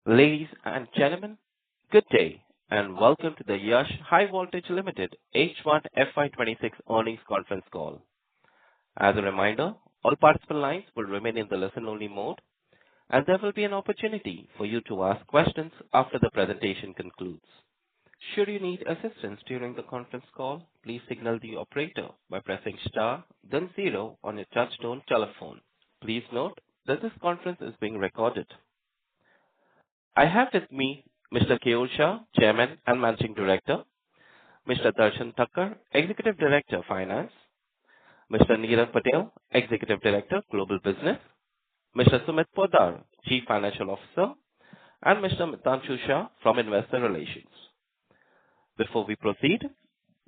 Ladies and gentlemen, good day, and welcome to the Yash Highvoltage Limited H1 FY2026 earnings conference call. As a reminder, all participant lines will remain in the listen-only mode, and there will be an opportunity for you to ask questions after the presentation concludes. Should you need assistance during the conference call, please signal the operator by pressing star, then zero on your touch-tone telephone. Please note that this conference is being recorded. I have with me Mr. Keyur Shah, Chairman and Managing Director, Mr. Darshan Thakkar, Executive Director, Finance, Mr. Neerav Patel, Executive Director, Global Business, Mr. Sumit Poddar, Chief Financial Officer, and Mr. Mitanshu Shah from Investor Relations. Before we proceed,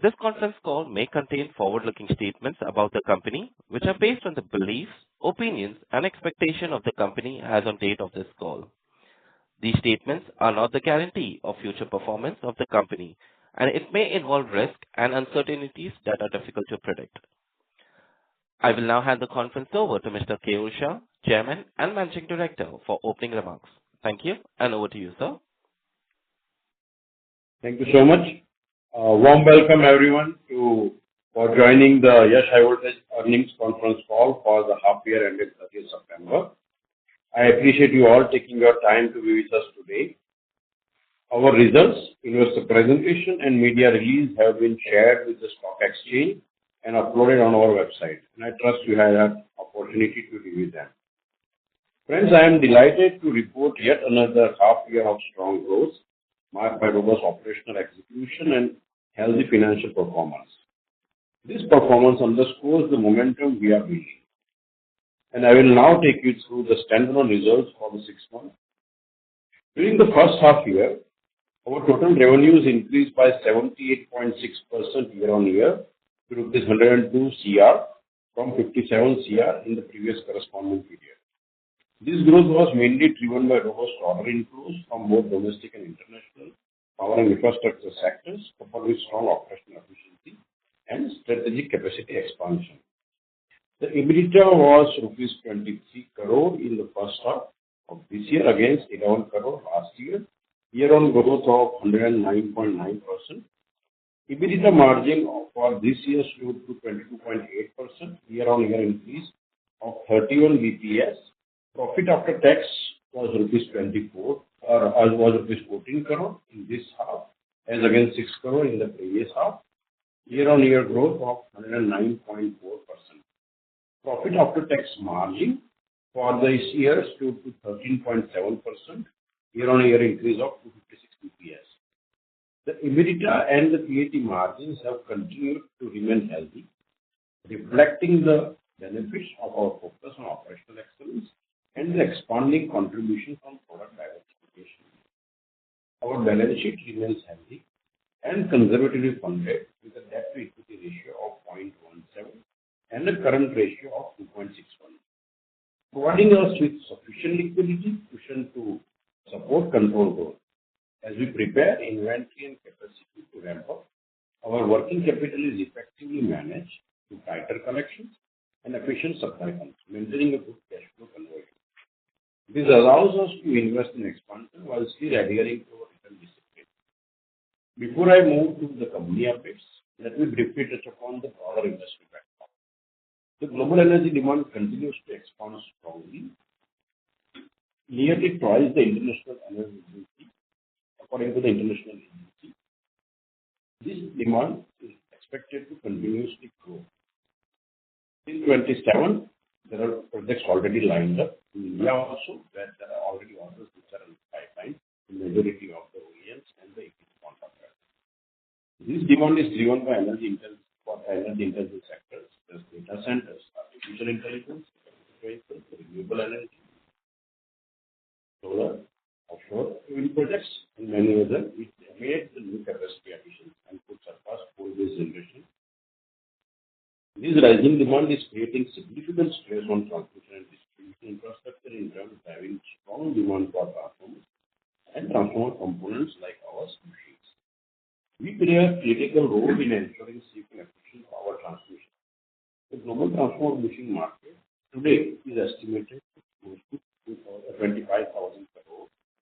this conference call may contain forward-looking statements about the company, which are based on the beliefs, opinions, and expectations of the company as on date of this call. These statements are not the guarantee of future performance of the company, and it may involve risk and uncertainties that are difficult to predict. I will now hand the conference over to Mr. Keyur Shah, Chairman and Managing Director, for opening remarks. Thank you, and over to you, sir. Thank you so much. Warm welcome everyone for joining the Yash Highvoltage earnings conference call for the half year ended 30th September. I appreciate you all taking your time to be with us today. Our results, investor presentation and media release have been shared with the stock exchange and uploaded on our website, and I trust you had an opportunity to review them. Friends, I am delighted to report yet another half year of strong growth, marked by robust operational execution and healthy financial performance. This performance underscores the momentum we are building. And I will now take you through the standalone results for the 6 months. During the first half year, our total revenues increased by 78.6% year-on-year to rupees 102 crore from 57 crore in the previous corresponding period. This growth was mainly driven by robust order inflows from both domestic and international power and infrastructure sectors, coupled with strong operational efficiency and strategic capacity expansion. The EBITDA was rupees 23 crore in the first half of this year against 11 crore last year-on growth of 109.9%. EBITDA margin for this year stood to 22.8%, year-on-year increase of 31 BPS. Profit after tax was rupees 14 crore in this half, as against 6 crore in the previous half, year-on-year growth of 109.4%. Profit after tax margin for this year stood to 13.7%, year-on-year increase of 256 BPS. The EBITDA and the PAT margins have continued to remain healthy, reflecting the benefits of our focus on operational excellence and the expanding contribution from product diversification. Our balance sheet remains healthy and conservatively funded with a debt-to-equity ratio of 0.17 and a current ratio of 2.61, providing us with sufficient liquidity cushion to support control growth. As we prepare inventory and capacity to ramp up, our working capital is effectively managed through tighter collections and efficient supply chains, maintaining a good cash flow conversion. This allows us to invest in expansion while still adhering to our return discipline. Before I move to the company updates, let me briefly touch upon the broader industry backdrop. The global energy demand continues to expand strongly, nearly twice the International Energy Agency. According to the International Agency, this demand is expected to continuously grow. In 2027, there are projects already lined up in India also, where there are already orders which are in the pipeline, the majority of the OEMs and the EPC contractors. This demand is driven by energy intensive sectors, such as data centers, artificial intelligence, vehicles, renewable energy, solar, offshore wind projects, and many others, which made the new capacity additions and could surpass coal-based generation. This rising demand is creating significant stress on transmission and distribution infrastructure, in terms of having strong demand for transformers and transformer components like our machines. We play a critical role in ensuring safe and efficient power transmission. The global transformer machine market today is estimated to close to 25,000 crore,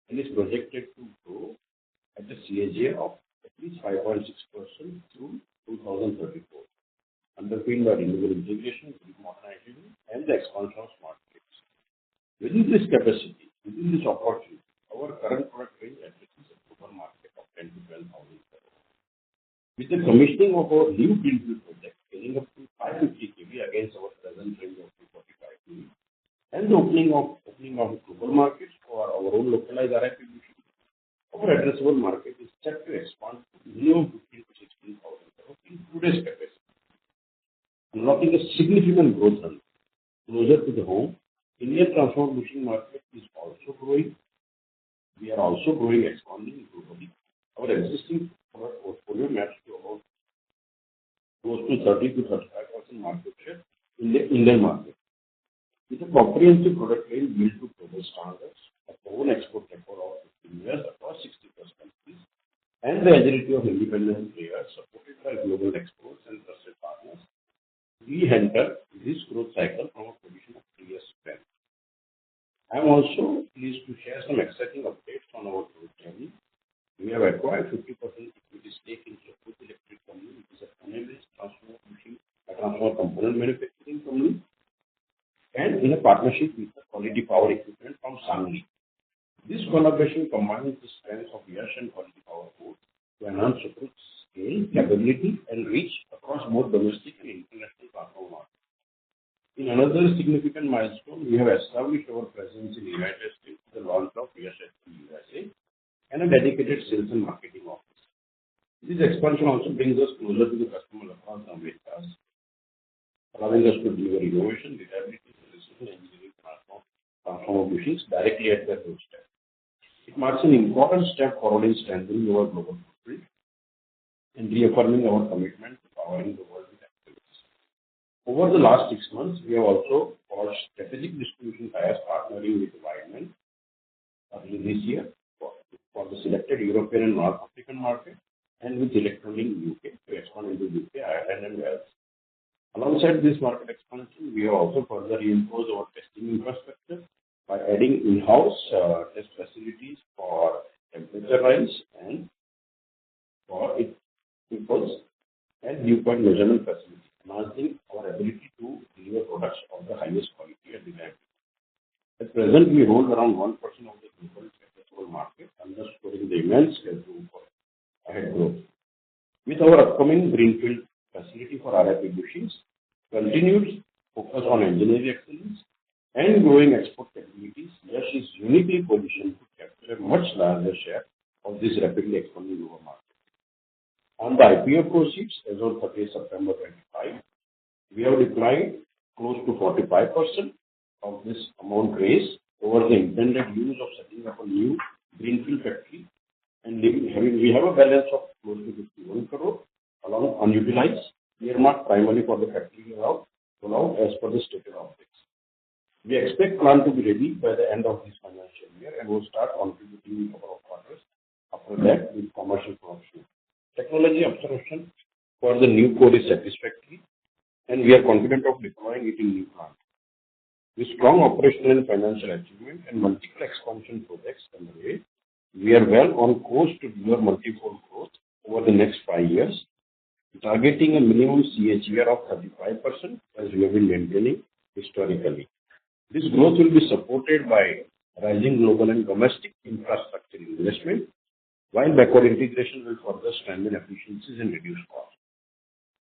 and and is projected to grow at a CAGR of at least 5.6% through 2034, underpinned by renewable integration, grid modernization, and the expansion of smart grids. Within this capacity, within this opportunity, our current product range addresses a global market of 10 to 12,000 crore. With the commissioning of our new greenfield project, scaling up to 550 kV against our present range of 245 kV, and the opening of global markets for our own localized RIP distribution, our addressable market is set to expand to minimum 15 to 16,000 crore in today's capacity, unlocking a significant growth run. Closer to the home, Indian transformer bushing market is also growing. We are also growing, expanding globally. Our existing product portfolio maps to about close to 30 to 35% market share in the Indian market. With a comprehensive product range built to global standards, a proven export record of 15 years across 60+ countries, and the agility of independent players supported by global exports and trusted partners, we enter this growth cycle from a position of clear strength. I am also pleased to share some exciting updates on our growth journey. We have acquired 50% equity stake in Yash Electric Company, which is a Pune-based transformer component manufacturing company, and in a partnership with the Quality Power Equipment from Sangli. This collaboration combines the strengths of Yash and Quality Power both to enhance Suprut's scale, capability, and reach across both domestic and international transformer markets. In another significant milestone, we have established our presence in the United States with the launch of Yash USA and a dedicated sales and marketing office. This expansion also brings us closer to the customer across the Americas, allowing us to deliver innovation, reliability, precision engineering transformer bushings directly at their doorstep. It marks an important step forward in strengthening our global footprint and reaffirming our commitment to powering the world with excellence. Over the last 6 months, we have also forged strategic distribution ties, partnering with Wideman early this year for the selected European and North African market, and with Electrolink UK to expand into UK, Ireland, and Wales. Alongside this market expansion, we have also further reinforced our testing infrastructure by adding in-house test facilities for temperature rise and for impulse and viewpoint measurement facilities, enhancing our ability to deliver products of the highest quality and reliability. At present, we hold around 1% of the global addressable market, underscoring the immense headroom for ahead growth. With our upcoming greenfield facility for RIP bushings, continued focus on engineering excellence, and growing export capabilities, Yash is uniquely positioned to capture a much larger share of this rapidly expanding global market. On the IPO proceeds, as of 30 September 25, we have deployed close to 45% of this amount raised over the intended use of setting up a new greenfield factory, and we have a balance of close to 51 crore along unutilized, earmarked primarily for the factory rollout as per the stated objectives. We expect plant to be ready by the end of this financial year and will start contributing in a couple of quarters after that with commercial production. Technology absorption for the new core is satisfactory, and we are confident of deploying it in new plant. With strong operational and financial achievement and multiple expansion projects underway, we are well on course to deliver multifold growth over the next 5 years, targeting a minimum CAGR of 35% as we have been maintaining historically. This growth will be supported by rising global and domestic infrastructure investment, while backward integration will further strengthen efficiencies and reduce costs.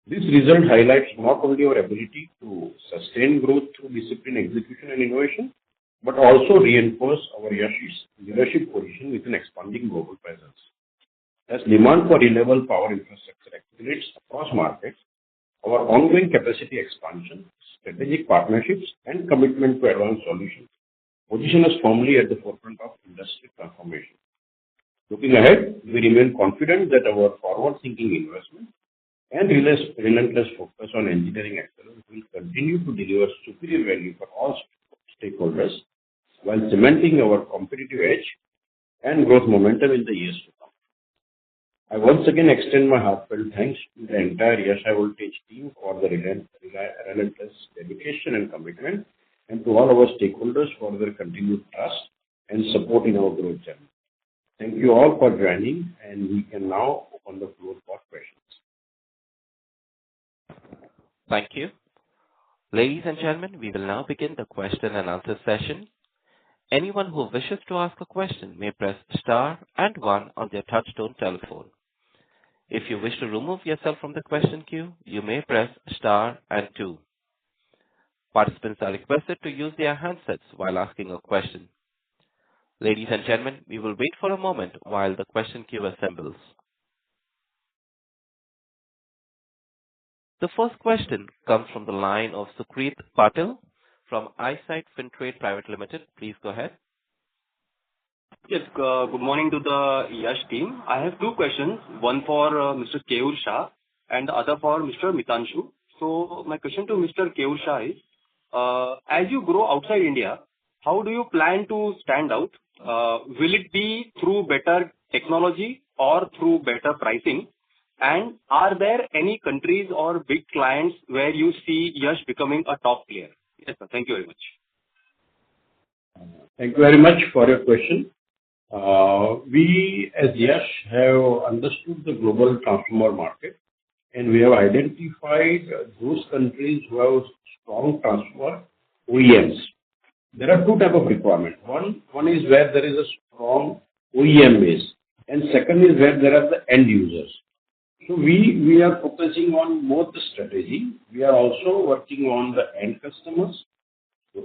This result highlights not only our ability to sustain growth through disciplined execution and innovation, but also reinforce our Yash's leadership position with an expanding global presence. As demand for reliable power infrastructure accelerates across markets, our ongoing capacity expansion, strategic partnerships, and commitment to advanced solutions position us firmly at the forefront of industry transformation. Looking ahead, we remain confident that our forward-thinking investment and relentless focus on engineering excellence will continue to deliver superior value for all stakeholders while cementing our competitive edge and growth momentum in the years to come. I once again extend my heartfelt thanks to the entire Yash Highvoltage team for the relentless dedication and commitment, and to all our stakeholders for their continued trust and support in our growth journey. Thank you all for joining, and we can now open the floor for questions. Thank you. Ladies and gentlemen, we will now begin the question and answer session. Anyone who wishes to ask a question may press star and one on their touchtone telephone. If you wish to remove yourself from the question queue, you may press star and two. Participants are requested to use their handsets while asking a question. Ladies and gentlemen, we will wait for a moment while the question queue assembles. The first question comes from the line of Sucrit Patil from Eyesight Fintrade Private Limited. Please go ahead. Yes, good morning to the Yash team. I have two questions, one for Mr. Keyur Shah and the other for Mr. Mitanshu. So my question to Mr. Keyur Shah is, as you grow outside India, how do you plan to stand out? Will it be through better technology or through better pricing? And are there any countries or big clients where you see Yash becoming a top player? Yes, sir. Thank you very much. Thank you very much for your question. We, as Yash, have understood the global transformer market, and we have identified those countries who have strong transformer OEMs. There are two types of requirements. One is where there is a strong OEM base, and second is where there are the end users. So we are focusing on both the strategy. We are also working on the end customers,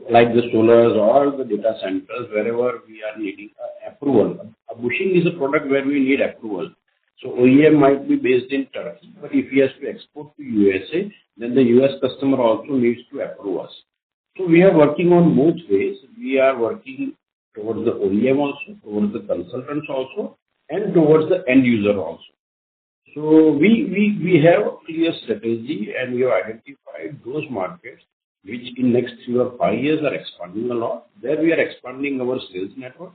like the solars or the data centers, wherever we are needing approval. A bushing is a product where we need approval. So OEM might be based in Turkey, but if he has to export to USA, then the US customer also needs to approve us. So we are working on both ways. We are working towards the OEM also, towards the consultants also, and towards the end user also. So we have a clear strategy, and we have identified those markets which in next 3 or 5 years are expanding a lot. There we are expanding our sales network.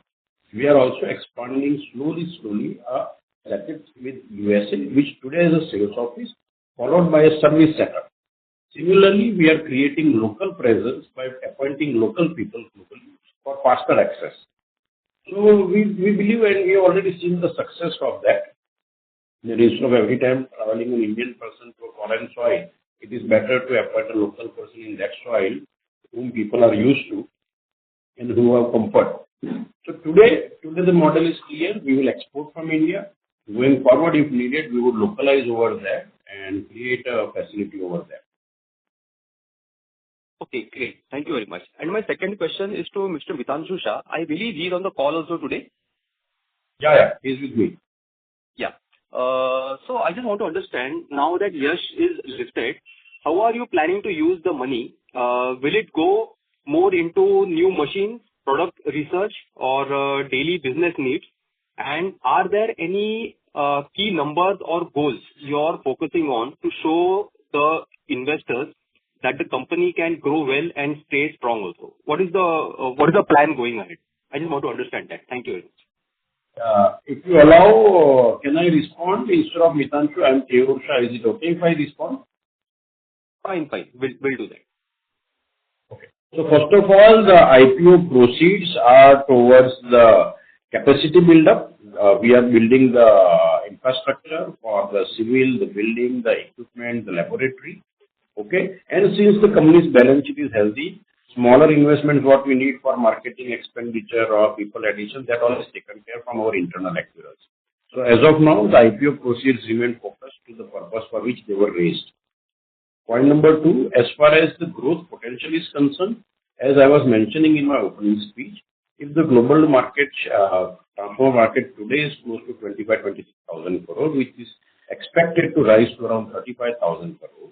We are also expanding slowly setup with USA, which today is a sales office, followed by a service setup. Similarly, we are creating local presence by appointing local people globally for faster access. So we believe, and we have already seen the success of that. Instead of every time traveling an Indian person to a foreign soil, it is better to appoint a local person in that soil whom people are used to and who have comfort. So today the model is clear. We will export from India. Going forward, if needed, we would localize over there and create a facility over there. Okay, great. Thank you very much. And my second question is to Mr. Mitanshu Shah. I believe he is on the call also today. Yeah, he's with me. Yeah. So I just want to understand, now that Yash is listed, how are you planning to use the money? Will it go more into new machines, product research, or daily business needs? And are there any key numbers or goals you are focusing on to show the investors that the company can grow well and stay strong also? What is the plan going ahead? I just want to understand that. Thank you very much. If you allow, can I respond instead of Mitanshu? I'm Keyur Shah. Is it okay if I respond? Fine. We'll do that. Okay. So first of all, the IPO proceeds are towards the capacity build-up. We are building the infrastructure for the civil, the building, the equipment, the laboratory. Okay. And since the company's balance sheet is healthy, smaller investments what we need for marketing expenditure or people addition, that all is taken care from our internal accruals. So as of now, the IPO proceeds remain focused to the purpose for which they were raised. Point number 2, as far as the growth potential is concerned, as I was mentioning in my opening speech, if the global market, transformer market today is close to 25,000-26,000 crore, which is expected to rise to around 35,000 crore.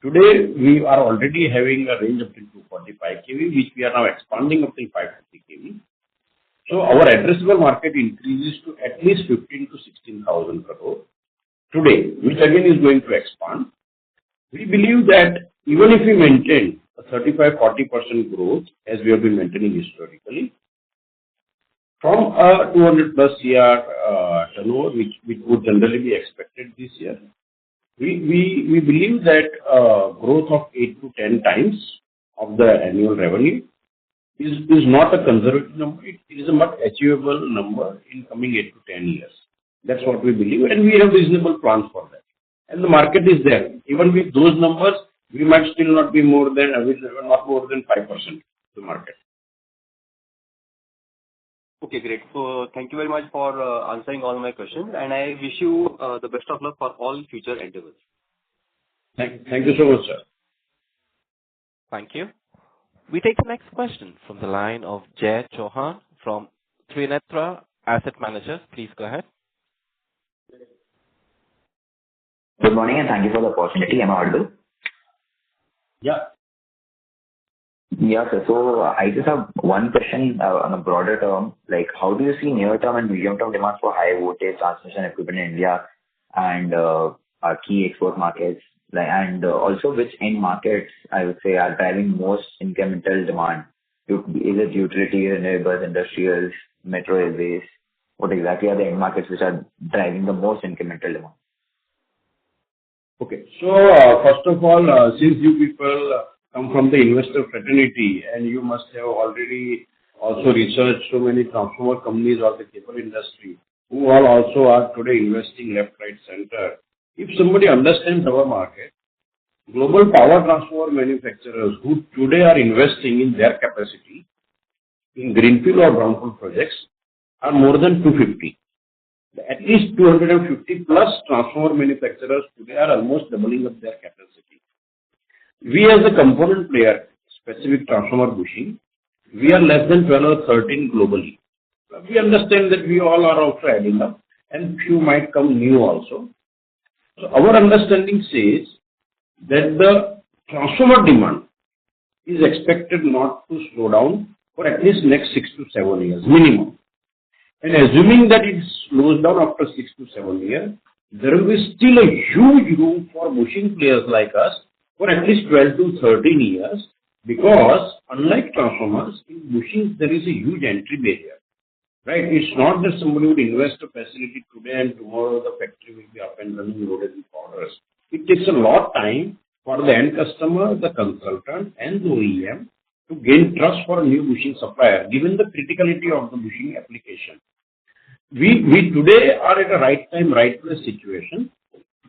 Today, we are already having a range up to 245 kV, which we are now expanding up to 550 kV. So our addressable market increases to at least 15 to 16,000 crore today, which again is going to expand. We believe that even if we maintain a 35-40% growth, as we have been maintaining historically, from a 200 plus CR turnover, which would generally be expected this year, we believe that growth of 8 to 10 times of the annual revenue is not a conservative number. It is a much achievable number in coming 8 to 10 years. That's what we believe, and we have reasonable plans for that. And the market is there. Even with those numbers, we might still not be more than, not more than 5% of the market. Okay, great. So thank you very much for answering all my questions, and I wish you the best of luck for all future endeavors. Thank you so much, sir. Thank you. We take the next question from the line of Jay Chauhan from Trinetra Asset Managers. Please go ahead. Good morning, and thank you for the opportunity. Am I audible? Yeah. Yeah, sir. So I just have one question on a broader term. Like, how do you see near-term and medium-term demand for high voltage transmission equipment in India and our key export markets? Like, and also which end markets, I would say, are driving most incremental demand? Is it utility, renewables, industrials, metro railways? What exactly are the end markets which are driving the most incremental demand? Okay. So, first of all, since you people come from the investor fraternity, and you must have already also researched so many transformer companies or the cable industry, who all also are today investing left, right, center. If somebody understands our market, global power transformer manufacturers who today are investing in their capacity in greenfield or brownfield projects are more than 250. At least 250 plus transformer manufacturers today are almost doubling up their capacity. We as a component player, specific transformer bushing, we are less than 12 or 13 globally. We understand that we all are also adding up, and few might come new also. So our understanding says that the transformer demand is expected not to slow down for at least next 6 to 7 years minimum. And assuming that it slows down after 6 to 7 years, there will be still a huge room for bushing players like us for at least 12 to 13 years, because unlike transformers, in bushings there is a huge entry barrier. Right? It's not that somebody would invest a facility today and tomorrow the factory will be up and running, loaded with orders. It takes a lot of time for the end customer, the consultant, and the OEM to gain trust for a new bushing supplier, given the criticality of the bushing application. We today are at a right time, right place situation,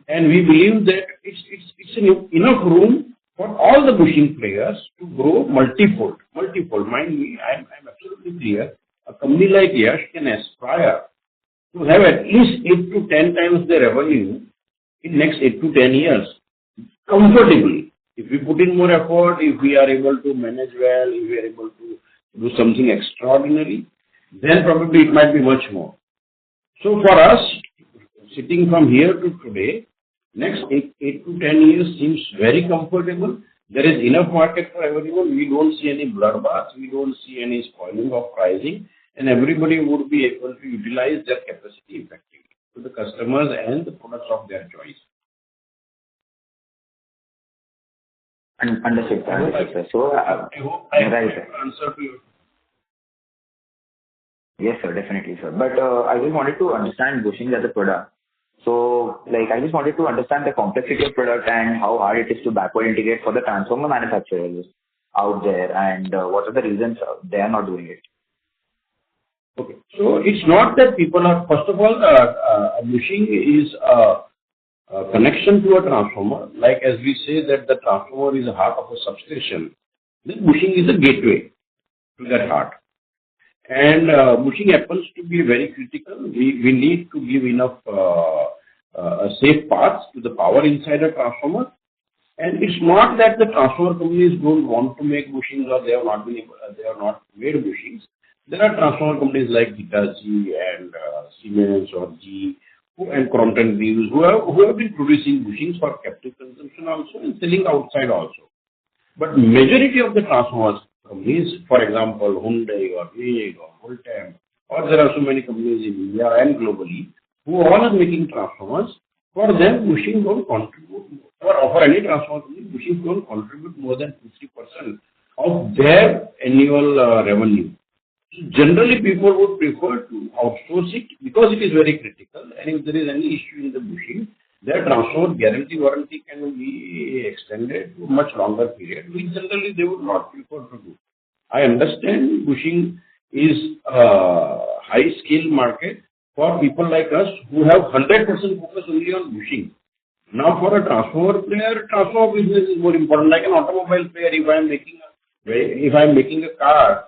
and we believe that it's enough room for all the bushing players to grow multifold. Mind me, I'm absolutely clear. A company like Yash can aspire to have at least 8 to 10 times the revenue in next 8 to 10 years, comfortably. If we put in more effort, if we are able to manage well, if we are able to do something extraordinary, then probably it might be much more. So for us, sitting from here to today, next 8 to 10 years seems very comfortable. There is enough market for everyone. We don't see any bloodbath. We don't see any spoiling of pricing, and everybody would be able to utilize their capacity effectively to the customers and the products of their choice. Understood, sir. So, I hope I answered to you. Yes, sir, definitely, sir. But I just wanted to understand bushing as a product. So, like, I just wanted to understand the complexity of product and how hard it is to backward integrate for the transformer manufacturers out there, and what are the reasons they are not doing it. Okay. So it's not that people are, first of all, bushing is a connection to a transformer. Like as we say that the transformer is the heart of a substation, then bushing is a gateway to that heart. And bushing happens to be very critical. We need to give enough safe paths to the power inside a transformer. And it's not that the transformer companies don't want to make bushings or they have not made bushings. There are transformer companies like Hitachi and Siemens or GE and Crompton Greaves who have been producing bushings for captive consumption also and selling outside also. But majority of the transformers companies, for example, Hyundai or VAG or Voltam, or there are so many companies in India and globally who all are making transformers. For them, bushing don't contribute, or for any transformer company, bushing don't contribute more than 2-3% of their annual revenue. So generally, people would prefer to outsource it because it is very critical, and if there is any issue in the bushing, their transformer guarantee warranty can be extended to a much longer period, which generally they would not prefer to do. I understand bushing is a high skill market for people like us who have 100% focus only on bushing. Now, for a transformer player, transformer business is more important. Like an automobile player, if I'm making a car,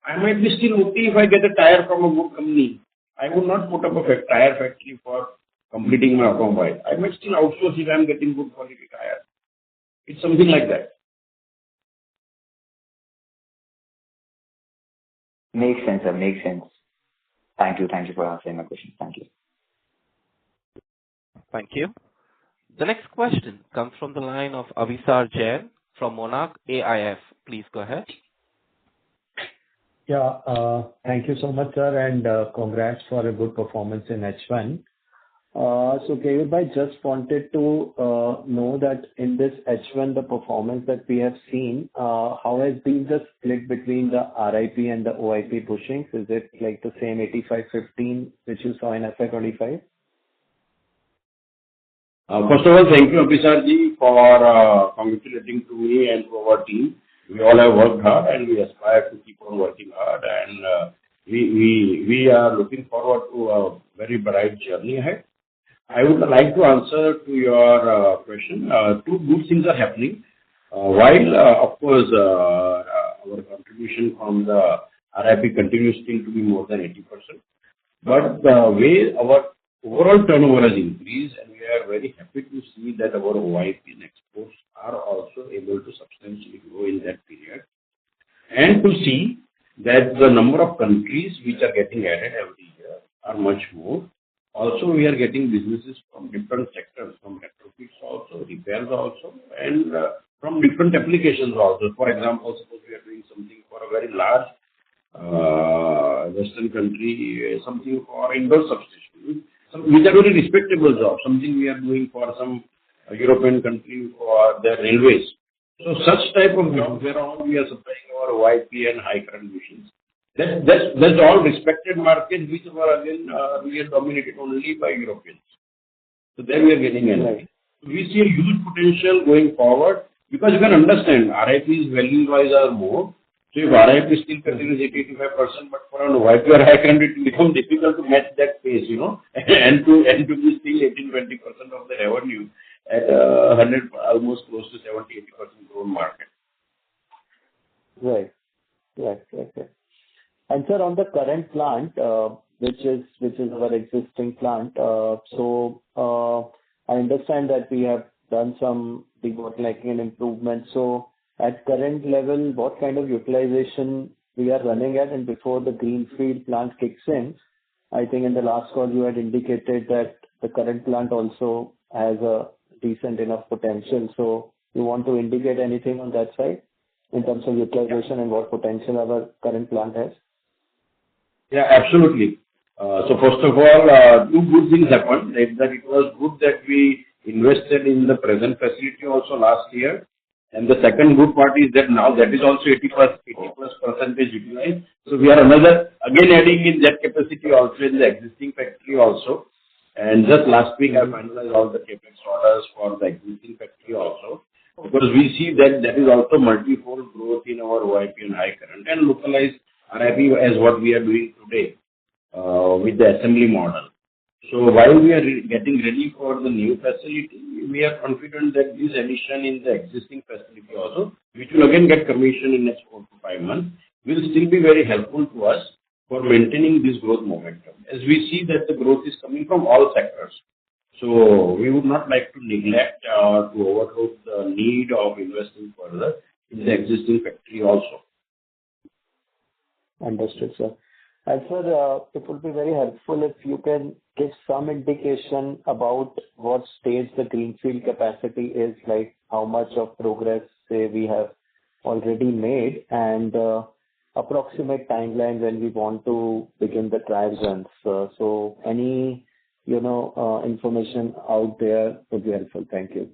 I might be still okay if I get a tire from a good company. I would not put up a tire factory for completing my automobile. I might still outsource if I'm getting good quality tire. It's something like that. Makes sense, sir. Makes sense. Thank you. Thank you for answering my question. Thank you. Thank you. The next question comes from the line of Avisar Jain from Monarch AIF. Please go ahead. Yeah, thank you so much, sir, and congrats for a good performance in H1. So Keyur, just wanted to know that in this H1, the performance that we have seen, how has been the split between the RIP and the OIP bushings? Is it like the same 85-15 which you saw in FY25? First of all, thank you, Abhisarji, for congratulating to me and to our team. We all have worked hard and we aspire to keep on working hard, and we are looking forward to a very bright journey ahead. I would like to answer to your question. Two good things are happening. While, of course, our contribution from the RIP continues still to be more than 80%, but the way our overall turnover has increased, and we are very happy to see that our OIP and exports are also able to substantially grow in that period, and to see that the number of countries which are getting added every year are much more. Also, we are getting businesses from different sectors, from retrofits also, repairs also, and from different applications also. For example, suppose we are doing something for a very large Western country, something for indoor substation, which are very respectable jobs, something we are doing for some European country for their railways. So such type of jobs where we are supplying our OIP and high current machines. That's all respected markets which were again we are dominated only by Europeans. So there we are getting energy. So we see a huge potential going forward, because you can understand RIP's value-wise are more. So if RIP still continues 80-85%, but for an OIP or high current, it will become difficult to match that pace, and to be still 18-20% of the revenue at 100, almost close to 70-80% grown market. Right. And sir, on the current plant, which is our existing plant, so I understand that we have done some debottlenecking and improvement. So at current level, what kind of utilization we are running at, and before the greenfield plant kicks in, I think in the last call you had indicated that the current plant also has a decent enough potential. So you want to indicate anything on that side in terms of utilization and what potential our current plant has? Yeah, absolutely. So first of all, two good things happened. That it was good that we invested in the present facility also last year. And the second good part is that now that is also 80+% utilized. So we are again adding in that capacity also in the existing factory also. And just last week I finalized all the capex orders for the existing factory also, because we see that that is also multi-fold growth in our OIP and high current and localized RIP as what we are doing today with the assembly model. So while we are getting ready for the new facility, we are confident that this addition in the existing facility also, which will again get commissioned in next 4 to 5 months, will still be very helpful to us for maintaining this growth momentum, as we see that the growth is coming from all sectors. So we would not like to neglect or to overlook the need of investing further in the existing factory also. Understood, sir. And sir, it would be very helpful if you can give some indication about what stage the greenfield capacity is, like how much of progress, say, we have already made, and approximate timeline when we want to begin the trial runs. So any, information out there would be helpful. Thank you.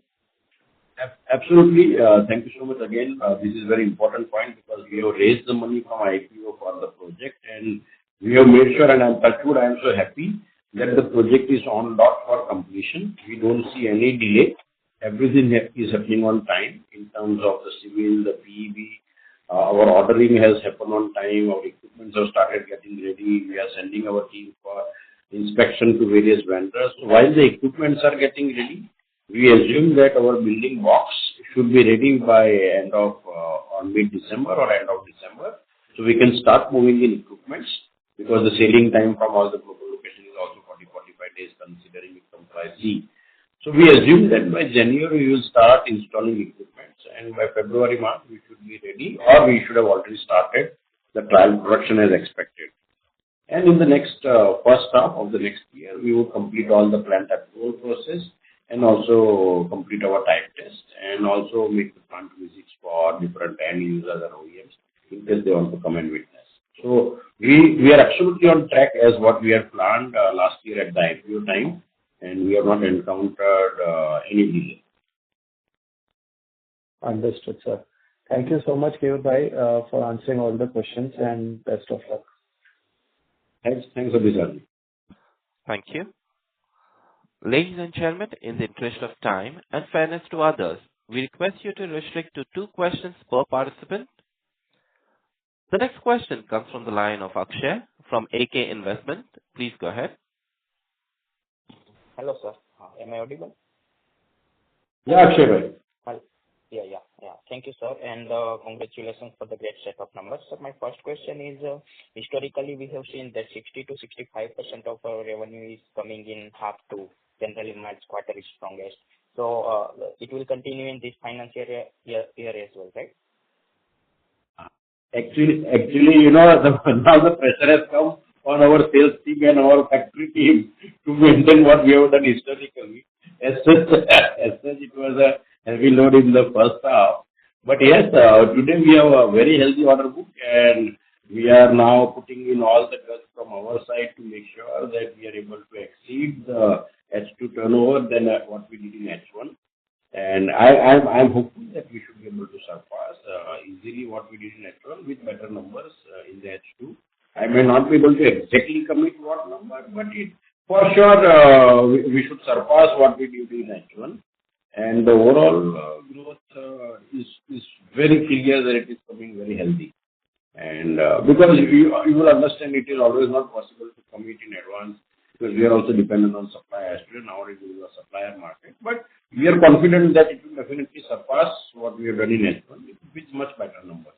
Absolutely. Thank you so much again. This is a very important point, because we have raised the money from IPO for the project, and we have made sure, and I am so happy that the project is on dot for completion. We don't see any delay. Everything is happening on time in terms of the civil, the PEB, Our ordering has happened on time. Our equipments have started getting ready. We are sending our team for inspection to various vendors. So while the equipments are getting ready, we assume that our building box should be ready by end of on mid-December or end of December. So we can start moving in equipments because the sailing time from all the global locations is also 40-45 days considering it from price C. So we assume that by January we will start installing equipments, and by February, March we should be ready, or we should have already started the trial production as expected. And in the next first half of the next year, we will complete all the plant approval process and also complete our type test and also make the plant visits for different end users and OEMs in case they want to come and witness. So we are absolutely on track as what we had planned last year at the IPO time, and we have not encountered any delay. Understood, sir. Thank you so much, Keyur Bhai, for answering all the questions, and best of luck. Thanks, Abhisar. Thank you. Ladies and gentlemen, in the interest of time and fairness to others, we request you to restrict to 2 questions per participant. The next question comes from the line of Akshay from AK Investment. Please go ahead. Hello, sir. Am I audible? Yeah, Akshay bhai. Yeah. Thank you, sir, and congratulations for the great set of numbers. So my first question is, historically, we have seen that 60 to 65% of our revenue is coming in half two. Generally, March quarter is strongest. So it will continue in this financial year as well, right? Actually, now the pressure has come on our sales team and our factory team to maintain what we have done historically. As such, it was a heavy load in the first half. But yes, today we have a very healthy order book, and we are now putting in all the guts from our side to make sure that we are able to exceed the H2 turnover than what we did in H1. And I'm hopeful that we should be able to surpass easily what we did in H1 with better numbers in the H2. I may not be able to exactly commit what number, but for sure we should surpass what we did in H1. And the overall growth is very clear that it is coming very healthy. And because you will understand, it is always not possible to commit in advance because we are also dependent on suppliers. Nowadays, it is a supplier market. But we are confident that it will definitely surpass what we have done in H1 with much better numbers.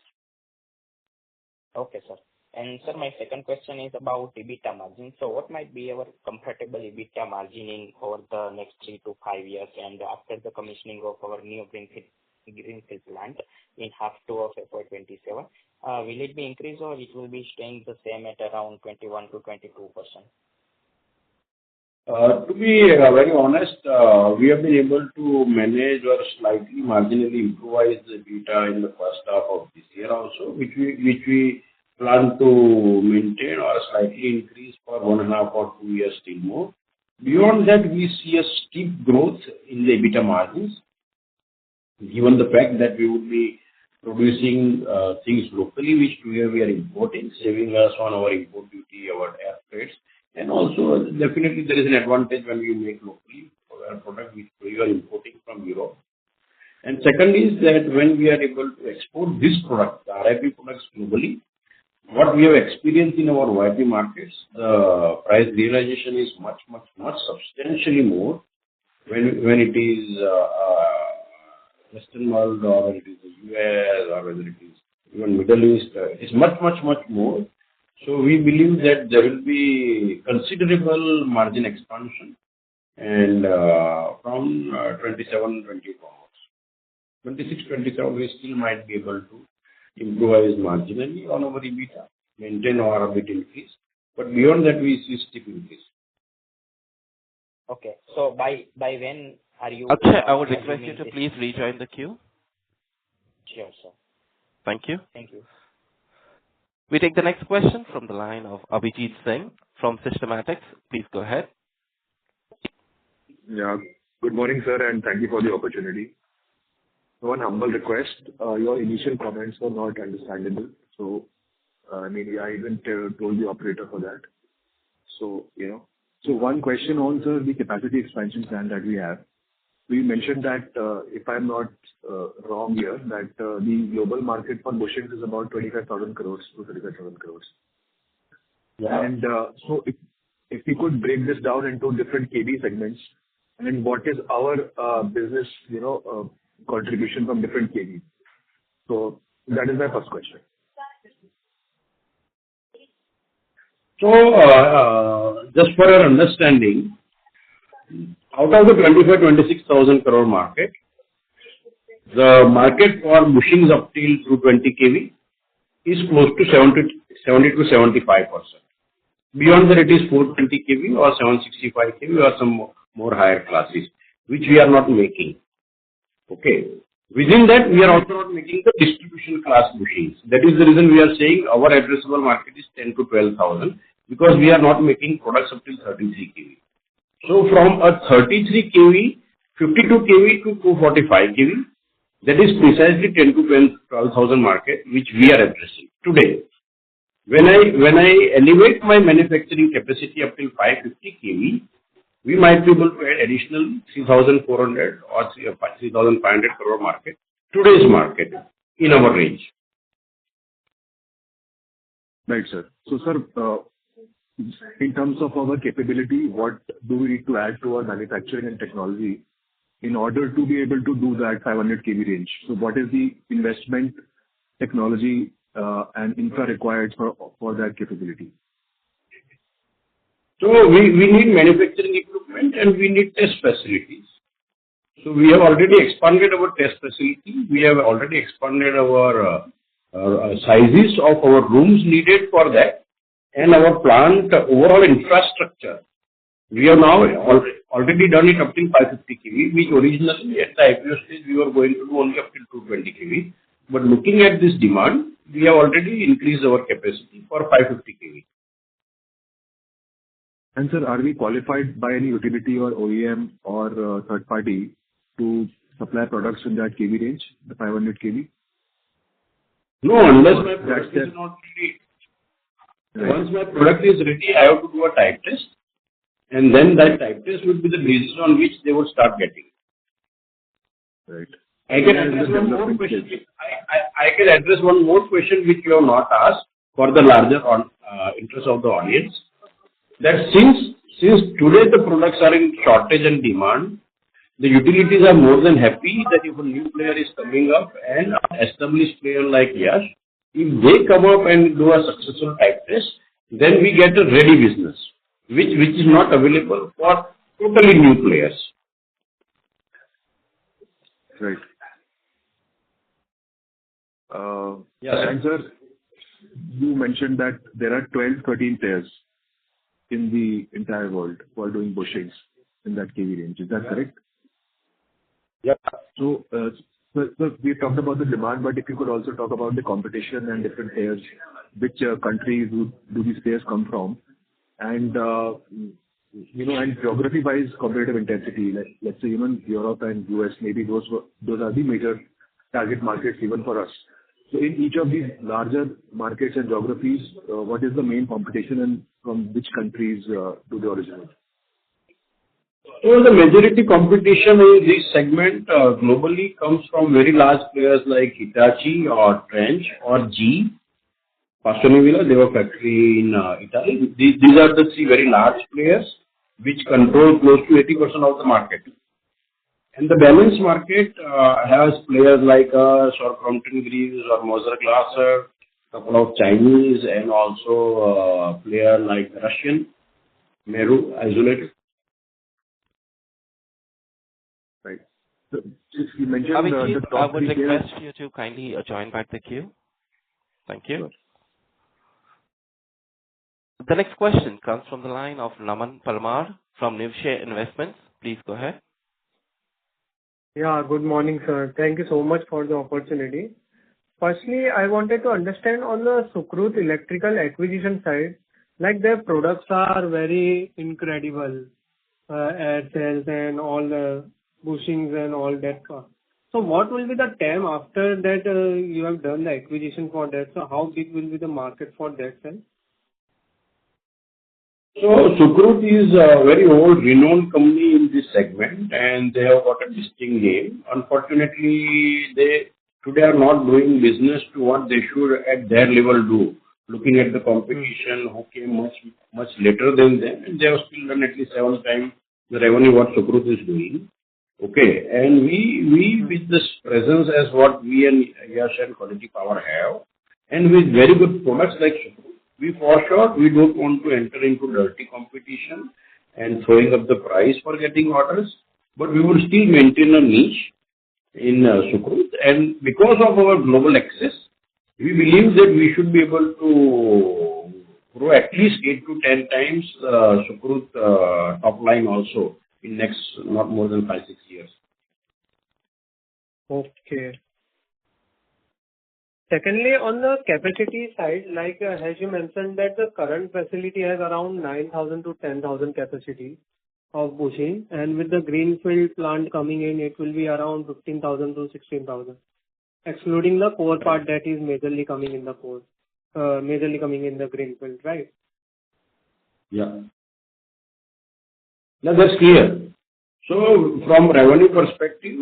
Okay, sir. And sir, my second question is about EBITDA margin. So what might be our comfortable EBITDA margin in over the next 3 to 5 years, and after the commissioning of our new greenfield plant in half two of FY27, will it be increased or it will be staying the same at around 21 to 22%? To be very honest, we have been able to manage or slightly marginally improvise the EBITDA in the first half of this year also, which we plan to maintain or slightly increase for 1.5 or 2 years still more. Beyond that, we see a steep growth in the EBITDA margins, given the fact that we would be producing things locally, which we are importing, saving us on our import duty, our air freights. And also, definitely, there is an advantage when we make locally for a product which we are importing from Europe. And second is that when we are able to export this product, the RIP products globally, what we have experienced in our YP markets, the price realization is much substantially more when it is Western world or whether it is the US or whether it is even Middle East. It's much more. So we believe that there will be considerable margin expansion and from 27, 24 onwards. 26, 27, we still might be able to improvise marginally on our EBITDA, maintain or a bit increase. But beyond that, we see steep increase. Okay. So by when are you... Akshay, I would request you to please rejoin the queue. Sure, sir. Thank you. Thank you. We take the next question from the line of Abhijit Singh from Systematics. Please go ahead. Yeah. Good morning, sir, and thank you for the opportunity. One humble request. Your initial comments were not understandable. So, I even told the operator for that. So, So one question on, sir, the capacity expansion plan that we have. we mentioned that, if I'm not wrong here, that the global market for bushings is about 25,000 crores to 35,000 crores. Yeah. And so if we could break this down into different kV segments, and what is our business, contribution from different kV? So that is my first question. So, just for your understanding, out of the 25,000-26,000 crore market, the market for bushings up till 220 kV is close to 70 to 75%. Beyond that, it is 420 kV or 765 kV or some more higher classes, which we are not making. Okay. Within that, we are also not making the distribution class bushings. That is the reason we are saying our addressable market is 10 to 12,000, because we are not making products up till 33 kV. So from a 33 kV, 52 kV to 245 kV, that is precisely 10 to 12,000 market which we are addressing today. When I elevate my manufacturing capacity up till 550 kV, we might be able to add additional 3,400 or 3,500 crore market, today's market, in our range. Right, sir. So, sir, in terms of our capability, what do we need to add to our manufacturing and technology in order to be able to do that 500 kV range? So what is the investment, technology, and infra required for that capability? So we need manufacturing equipment and we need test facilities. So we have already expanded our test facility. We have already expanded our sizes of our rooms needed for that, and our plant overall infrastructure. We have now already done it up till 550 kV, which originally at the IPO stage we were going to do only up till 220 kV. But looking at this demand, we have already increased our capacity for 550 kV. And sir, are we qualified by any utility or OEM or third party to supply products in that kV range, the 500 kV? No, unless my product is not ready. Right. Once my product is ready, I have to do a type test, and then that type test would be the basis on which they would start getting. Right. I can address one more question. I can address one more question which you have not asked for the larger interest of the audience. That since today the products are in shortage and demand, the utilities are more than happy that if a new player is coming up and an established player like Yash, if they come up and do a successful type test, then we get a ready business, which is not available for totally new players. Right. Yes, and sir, you mentioned that there are 12, 13 players in the entire world who are doing bushings in that kV range. Is that correct? Yeah. So, we talked about the demand, but if you could also talk about the competition and different players, which countries do these players come from, and and geography-wise competitive intensity, like let's say even Europe and US, maybe those are the major target markets even for us. So in each of these larger markets and geographies, what is the main competition and from which countries do they originate? So the majority competition in this segment globally comes from very large players like Hitachi or Trench or G. Pastonivilla, they have a factory in Italy. These are the three very large players which control close to 80% of the market. And the balance market has players like us or Crompton Greaves or Moser Glasser, a couple of Chinese, and also a player like Russian, Meru, isolated. Right. So, you mentioned Abhijit, the top I would three players. request you to kindly join back the queue. Thank you. Sure. The next question comes from the line of Naman Parmar from Nivshay Investments. Please go ahead. Yeah, good morning, sir. Thank you so much for the opportunity. Firstly, I wanted to understand on the Sukrut Electrical acquisition side, like their products are very incredible, air cells and all the bushings and all that. So what will be the TAM after that you have done the acquisition for that? So how big will be the market for that cell? So Sukrut is a very old renowned company in this segment, and they have got a distinct name. Unfortunately, they today are not doing business to what they should at their level do. Looking at the competition who came much later than them, and they have still done at least 7 times the revenue what Sukrut is doing. Okay. And we with this presence as what we and Yash and Quality Power have, and with very good products like Sukrut, we for sure, we don't want to enter into dirty competition and throwing up the price for getting orders, but we will still maintain a niche in Sukrut. And because of our global access, we believe that we should be able to grow at least 8 to 10 times Sukrut top line also in next not more than 5-6 years. Okay. Secondly, on the capacity side, like, as you mentioned that the current facility has around 9,000 to 10,000 capacity of bushing, and with the greenfield plant coming in, it will be around 15,000 to 16,000, excluding the core part that is majorly coming in the greenfield, right? Yeah. Now that's clear. So from revenue perspective,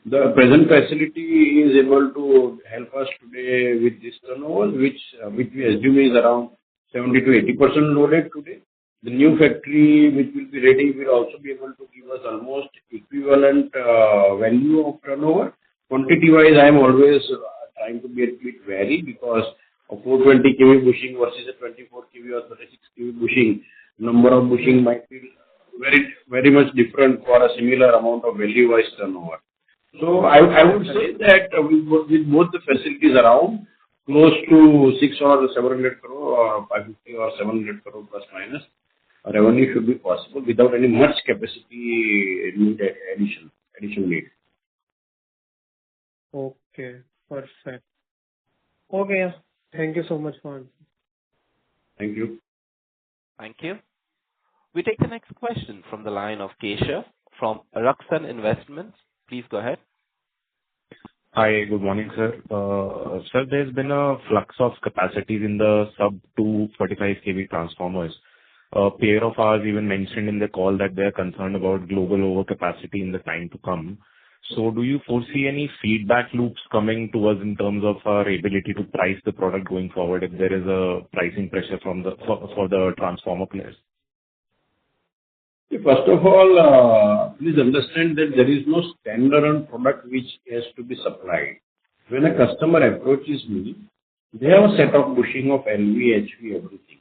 the present facility is able to help us today with this turnover, which we assume is around 70 to 80% loaded today. The new factory, which will be ready, will also be able to give us almost equivalent value of turnover. Quantity-wise, I am always trying to be a bit wary because a 420 kV bushing versus a 24 kV or 36 kV bushing, number of bushing might be very much different for a similar amount of value-wise turnover. So I would say that with both the facilities around, close to 6 or 700 crore or 550 or 700 crore plus minus, revenue should be possible without any much capacity addition need. Okay, perfect. Okay, yeah. Thank you so much for answering. Thank you. Thank you. We take the next question from the line of Keshav from Raksan Investments. Please go ahead. Hi, good morning, sir. Sir, there's been a flux of capacities in the sub 245 kV transformers. A pair of ours even mentioned in the call that they are concerned about global overcapacity in the time to come. So do you foresee any feedback loops coming to us in terms of our ability to price the product going forward if there is a pricing pressure for the transformer players? First of all, please understand that there is no standalone product which has to be supplied. When a customer approaches me, they have a set of bushing of LV, HV, everything.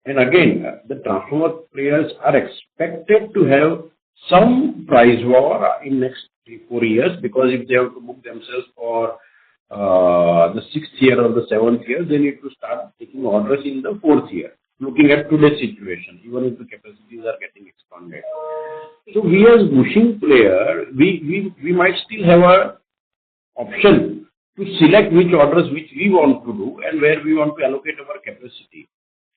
And again, the transformer players are expected to have some price war in next 3-4 years, because if they have to book themselves for the 6th year or the 7th year, they need to start taking orders in the 4th year. Looking at today's situation, even if the capacities are getting expanded. So we as bushing player, we might still have a option to select which orders which we want to do and where we want to allocate our capacity.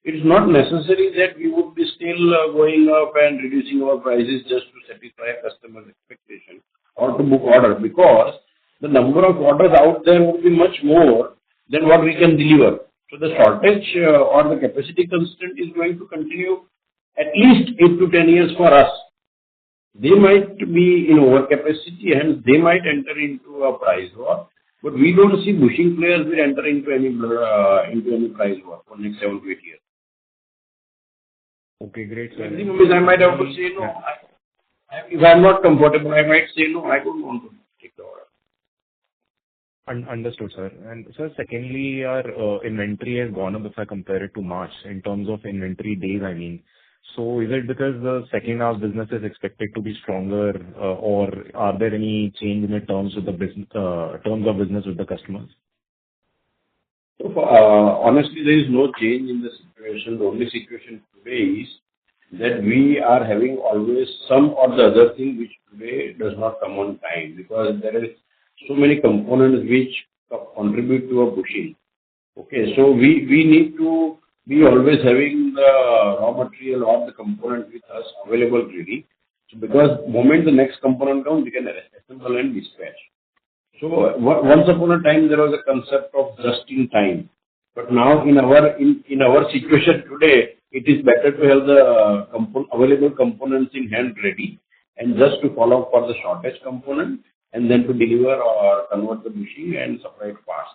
It is not necessary that we would be still going up and reducing our prices just to satisfy a customer's expectation or to book order, because the number of orders out there would be much more than what we can deliver. So the shortage or the capacity constraint is going to continue at least 8 to 10 years for us. They might be in overcapacity and they might enter into a price war, but we don't see bushing players will enter into any price war for next 7 to 8 years. Okay, great, sir. I might have to say no. If I'm not comfortable, I might say no, I don't want to take the order. Understood, sir. And sir, secondly, our inventory has gone up if I compare it to March in terms of inventory days, I mean. So is it because the second half business is expected to be stronger, or are there any change in the terms of business with the customers? So honestly, there is no change in the situation. The only situation today is that we are having always some or the other thing which today does not come on time, because there is so many components which contribute to a bushing. Okay, so we need to be always having the raw material or the component with us available ready. So because the moment the next component comes, we can assemble and dispatch. So once upon a time there was a concept of just in time, but now in our situation today, it is better to have the available components in hand ready and just to follow up for the shortage component and then to deliver or convert the bushing and supply it fast.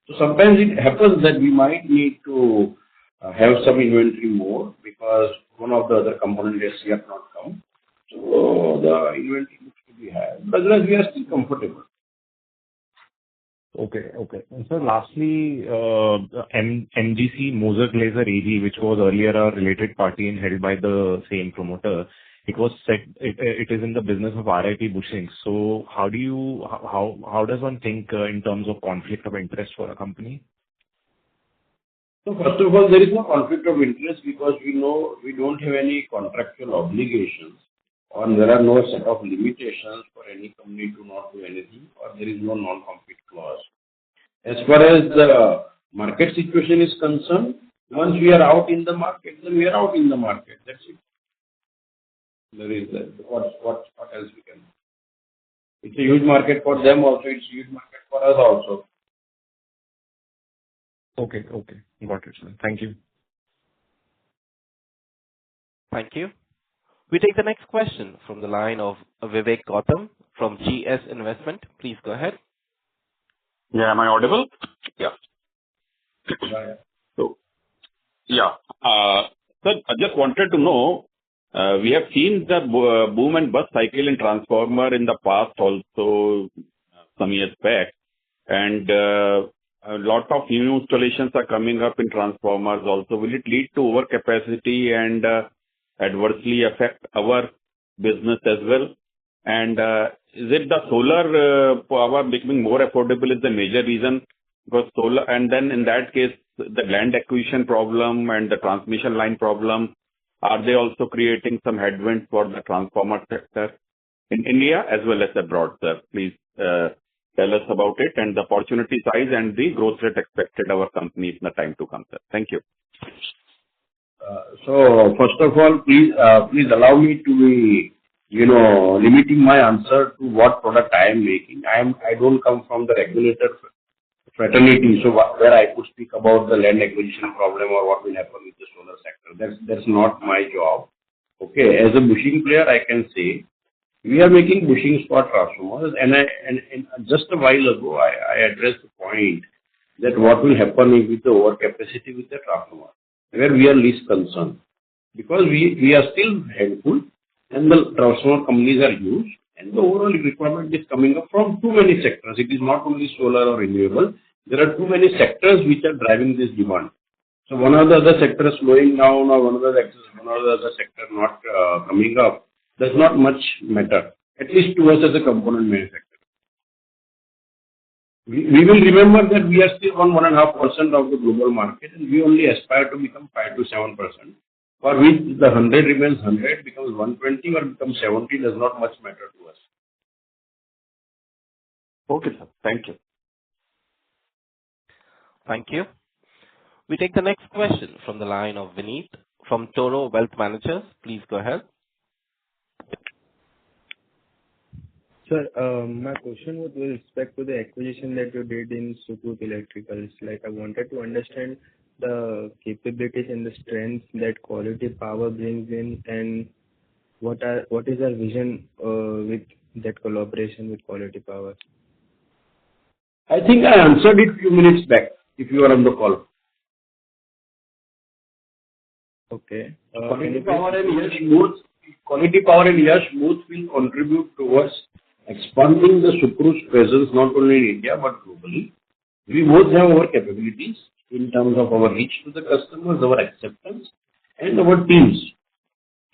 So sometimes it happens that we might need to have some inventory more because one of the other components has yet not come. So the inventory looks to be high. But otherwise, we are still comfortable. Okay. And sir, lastly, MGC Moser Glazer AG, which was earlier a related party and held by the same promoter, it was said it is in the business of RIP bushings. So how does one think in terms of conflict of interest for a company? So first of all, there is no conflict of interest because we know we don't have any contractual obligations or there are no set of limitations for any company to not do anything or there is no non-compete clause. As far as the market situation is concerned, once we are out in the market, then we are out in the market. That's it. There is what else we can do? It's a huge market for them also. It's a huge market for us also. Okay. Got it, sir. Thank you. Thank you. We take the next question from the line of Vivek Gautam from GS Investment. Please go ahead. Yeah, am I audible? Yeah. Right. So, yeah. Sir, I just wanted to know, we have seen the boom and bust cycle in transformer in the past also some years back, and a lot of new installations are coming up in transformers also. Will it lead to overcapacity and adversely affect our business as well? And is it the solar power becoming more affordable is the major reason? Because solar, and then in that case, the land acquisition problem and the transmission line problem, are they also creating some headwinds for the transformer sector in India as well as abroad, sir? Please tell us about it and the opportunity size and the growth rate expected our company in the time to come, sir. Thank you. So first of all, please allow me to be, limiting my answer to what product I am making. I don't come from the regulator fraternity, so where I could speak about the land acquisition problem or what will happen with the solar sector. That's not my job. Okay, as a bushing player, I can say we are making bushings for transformers, and just a while ago I addressed the point that what will happen with the overcapacity with the transformer, where we are least concerned because we are still handful and the transformer companies are huge and the overall requirement is coming up from too many sectors. It is not only solar or renewable. There are too many sectors which are driving this demand. So one of the other sectors slowing down or one of the other sector not coming up does not much matter, at least to us as a component manufacturer. We will remember that we are still 1.5% of the global market and we only aspire to become 5 to 7%. For which the 100 remains 100, becomes 120 or becomes 70 does not much matter to us. Okay, sir. Thank you. Thank you. We take the next question from the line of Vineet from Toro Wealth Managers. Please go ahead. Sir, my question was with respect to the acquisition that you did in Sukrut Electricals. Like, I wanted to understand the capabilities and the strengths that Quality Power brings in, and what is our vision with that collaboration with Quality Power? I think I answered it few minutes back, if you are on the call. Okay. Quality Power and Yash both will contribute towards expanding the Sukrut's presence not only in India but globally. We both have our capabilities in terms of our reach to the customers, our acceptance, and our teams.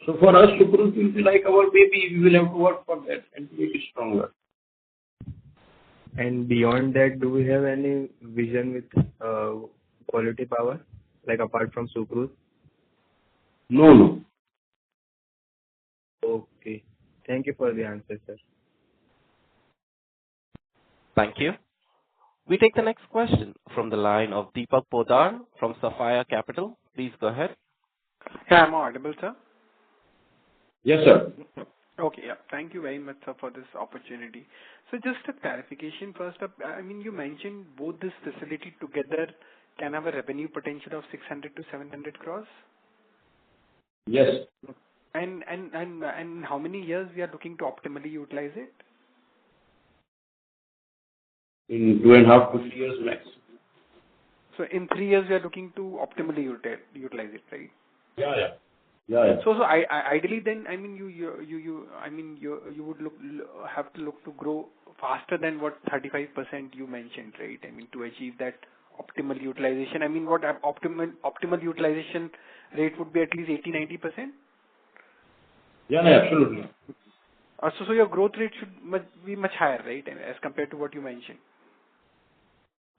So for us, Sukrut will be like our baby. We will have to work for that and make it stronger. And beyond that, do we have any vision with Quality Power, like apart from Sukrut? No. Okay. Thank you for the answer, sir. Thank you. We take the next question from the line of Deepak Podar from Sapphire Capital. Please go ahead. Yeah, I'm audible, sir. Yes, sir. Okay, yeah. Thank you very much, sir, for this opportunity. So just a clarification first up. I mean, you mentioned both this facility together can have a revenue potential of 600 to 700 crores? Yes. And how many years we are looking to optimally utilize it? In 2.5 to 3 years max. So in 3 years, we are looking to optimally utilize it, right? Yeah. So ideally then, I mean, you would have to look to grow faster than what 35% you mentioned, right? I mean, to achieve that optimal utilization. I mean, what optimal utilization rate would be at least 80-90%? Yeah, absolutely. So your growth rate should be much higher, right, as compared to what you mentioned?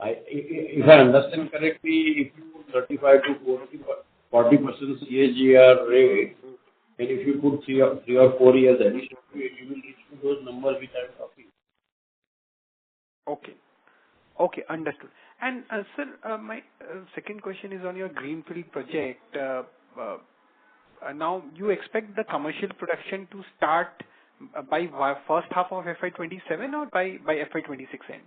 If I understand correctly, if you put 35 to 40% CAGR rate, and if you put 3 or 4 years addition to it, you will reach to those numbers which I am talking. Okay, understood. And sir, my second question is on your greenfield project. Now you expect the commercial production to start by first half of FY27 or by FY26 end?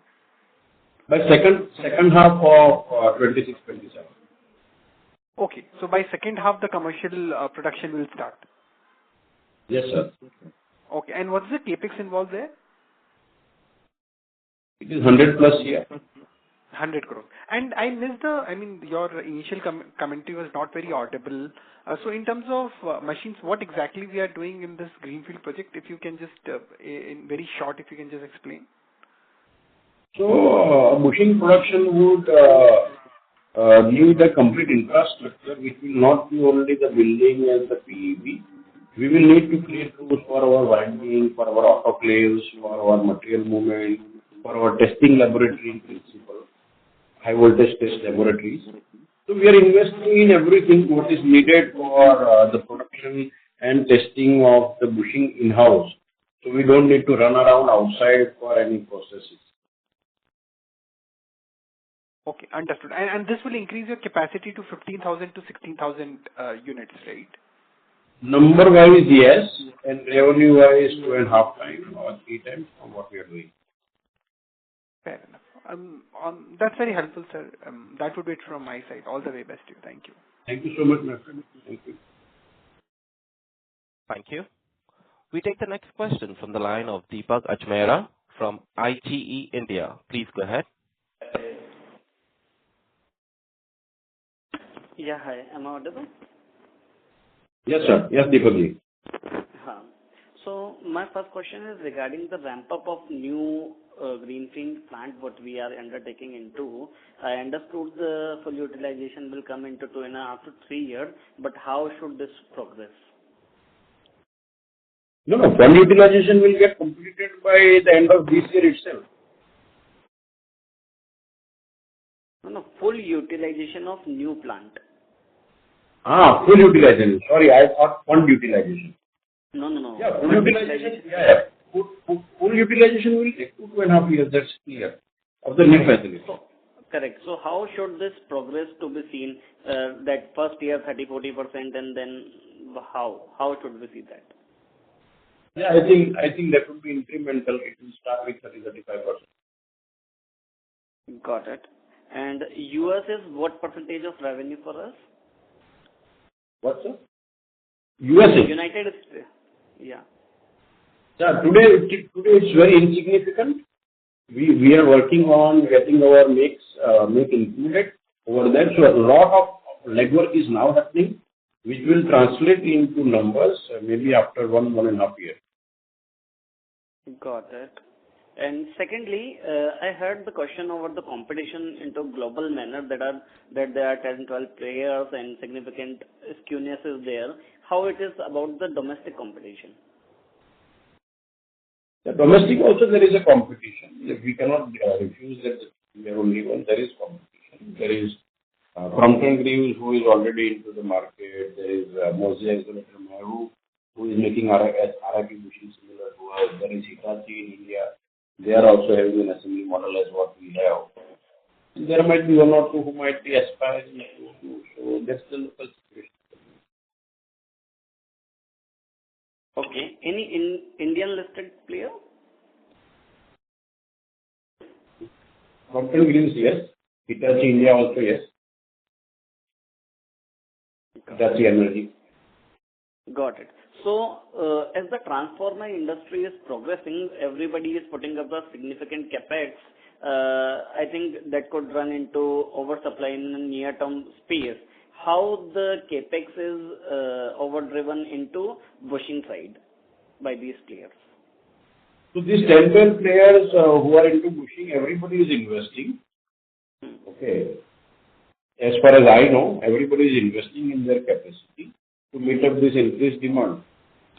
By second half of 26-27. Okay, so by second half the commercial production will start. Yes, sir. Okay, and what's the capex involved there? It is 100 plus year. 100 crore. And I missed your initial commentary was not very audible. So in terms of machines, what exactly we are doing in this greenfield project, if you can just, in very short, if you can just explain. So, bushing production would give the complete infrastructure, which will not be only the building and the PEB. We will need to create tools for our winding, for our autoclaves, for our material movement, for our testing laboratory in principle, high voltage test laboratories. So we are investing in everything what is needed for the production and testing of the bushing in-house. So we don't need to run around outside for any processes. Okay, understood. And this will increase your capacity to 15,000 to 16,000 units, right? Number-wise, yes, and revenue-wise, 2.5 times or 3 times from what we are doing. Fair enough. That's very helpful, sir. That would be it from my side. All the very best to you. Thank you. Thank you so much, my friend. Thank you. Thank you. We take the next question from the line of Deepak Ajmera from IGE India. Please go ahead. Yeah, hi. Am I audible? Yes, sir. Yes, Deepak. So my first question is regarding the ramp up of new greenfield plant what we are undertaking into. I understood the full utilization will come into 2.5 to 3 years, but how should this progress? No, full utilization will get completed by the end of this year itself. No, full utilization of new plant. Full utilization. Sorry, I thought fund utilization. No. Yeah, full utilization. Yeah. Full utilization will take 2.5 years. That's clear. Of the new facility. Correct. So how should this progress to be seen? That first year 30-40%, and then how should we see that? Yeah, I think that would be incremental. It will start with 30-35%. Got it. And US is what percentage of revenue for us? What, sir? USA. United States. Yeah. Yeah, today it's very insignificant. We are working on getting our make included over there. So a lot of legwork is now happening, which will translate into numbers maybe after 1.5 years. Got it. And secondly, I heard the question over the competition into global manner that there are 10, 12 players and significant skewness is there. How it is about the domestic competition? The domestic also there is a competition. We cannot refuse that we are only one. There is competition. There is Concall who is already into the market. There is Mosaic who is making RIP bushing similar to us. There is Hitachi in India. They are also having an assembly model as what we have. There might be one or two who might be aspiring to. So that's the local situation. Okay. Any Indian listed player? Concall, yes. Hitachi India also, yes. Hitachi Energy. Got it. So, as the transformer industry is progressing, everybody is putting up a significant capex. I think that could run into oversupply in the near-term space. How the capex is overdriven into bushing side by these players? So these 10, 12 players who are into bushing, everybody is investing. Okay. As far as I know, everybody is investing in their capacity to meet up this increased demand.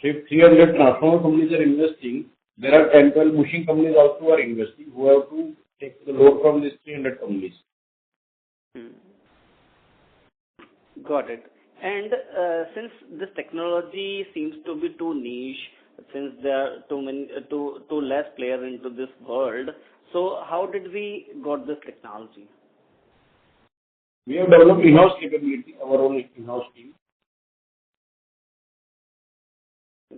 So if 300 transformer companies are investing, there are 10, 12 bushing companies also who are investing, who have to take the load from these 300 companies. Got it. And since this technology seems to be too niche, since there are too less players into this world, so how did we got this technology? We have developed in-house capability, our own in-house team.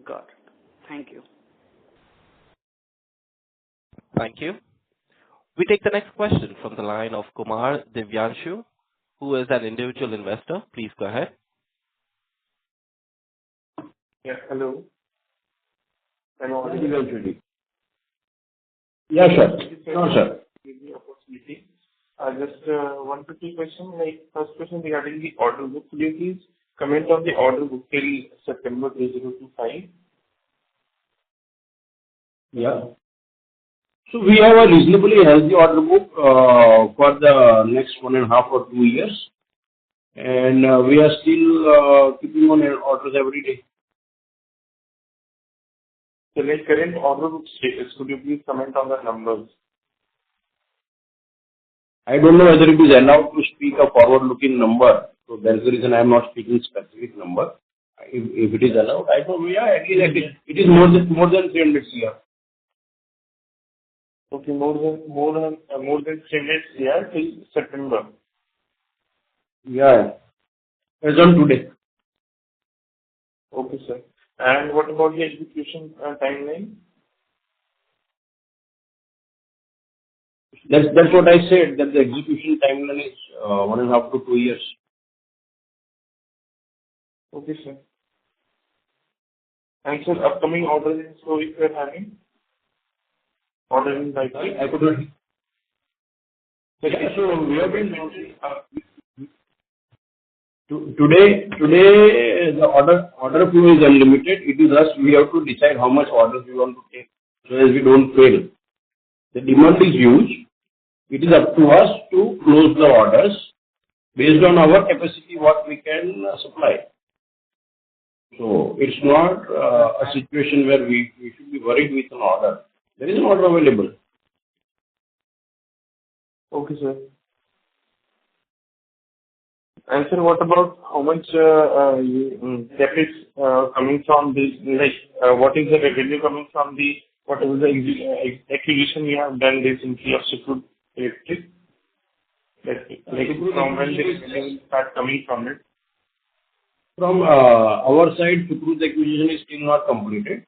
Got it. Thank you. Thank you. We take the next question from the line of Kumar Divyanshu, who is an individual investor. Please go ahead. Yes, hello. I'm audible. Yeah, sure. Sure, sir. Give me opportunity. Just one to two questions. Like first question regarding the order book. Could you please comment on the order book till September 2025? Yeah. So we have a reasonably healthy order book for the next 1.5 or 2 years, and we are still keeping on orders every day. So like current order book status, could you please comment on the numbers? I don't know whether it is allowed to speak a forward-looking number, so that's the reason I am not speaking specific number. If it is allowed, I don't know. Yeah, it is more than 300 CR. Okay, more than 300 CR till September. Yeah, as on today. Okay, sir. And what about the execution timeline? That's what I said, that the execution timeline is 1.5 to 2 years. Okay, sir. And sir, upcoming orders in store if you are having? Order in pipeline? I could not. So we have been today the order flow is unlimited. It is us. We have to decide how much orders we want to take, so as we don't fail. The demand is huge. It is up to us to close the orders based on our capacity, what we can supply. So it's not a situation where we should be worried with an order. There is an order available. Okay, sir. And sir, what about how much CapEx coming from this? Like, what is the revenue coming from the whatever the acquisition you have done recently of Sukrut Electric? Like from when the revenue will start coming from it? From our side, Sukrut acquisition is still not completed.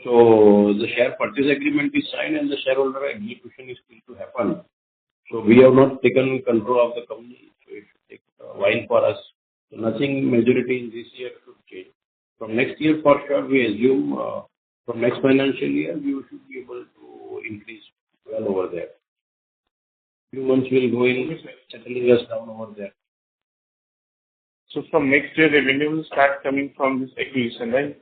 So the share purchase agreement is signed and the shareholder execution is still to happen. So we have not taken control of the company. So it should take a while for us. So nothing majority in this year should change. From next year, for sure, we assume from next financial year, we should be able to increase well over there. Few months will go in settling us down over there. So from next year, revenue will start coming from this acquisition, right?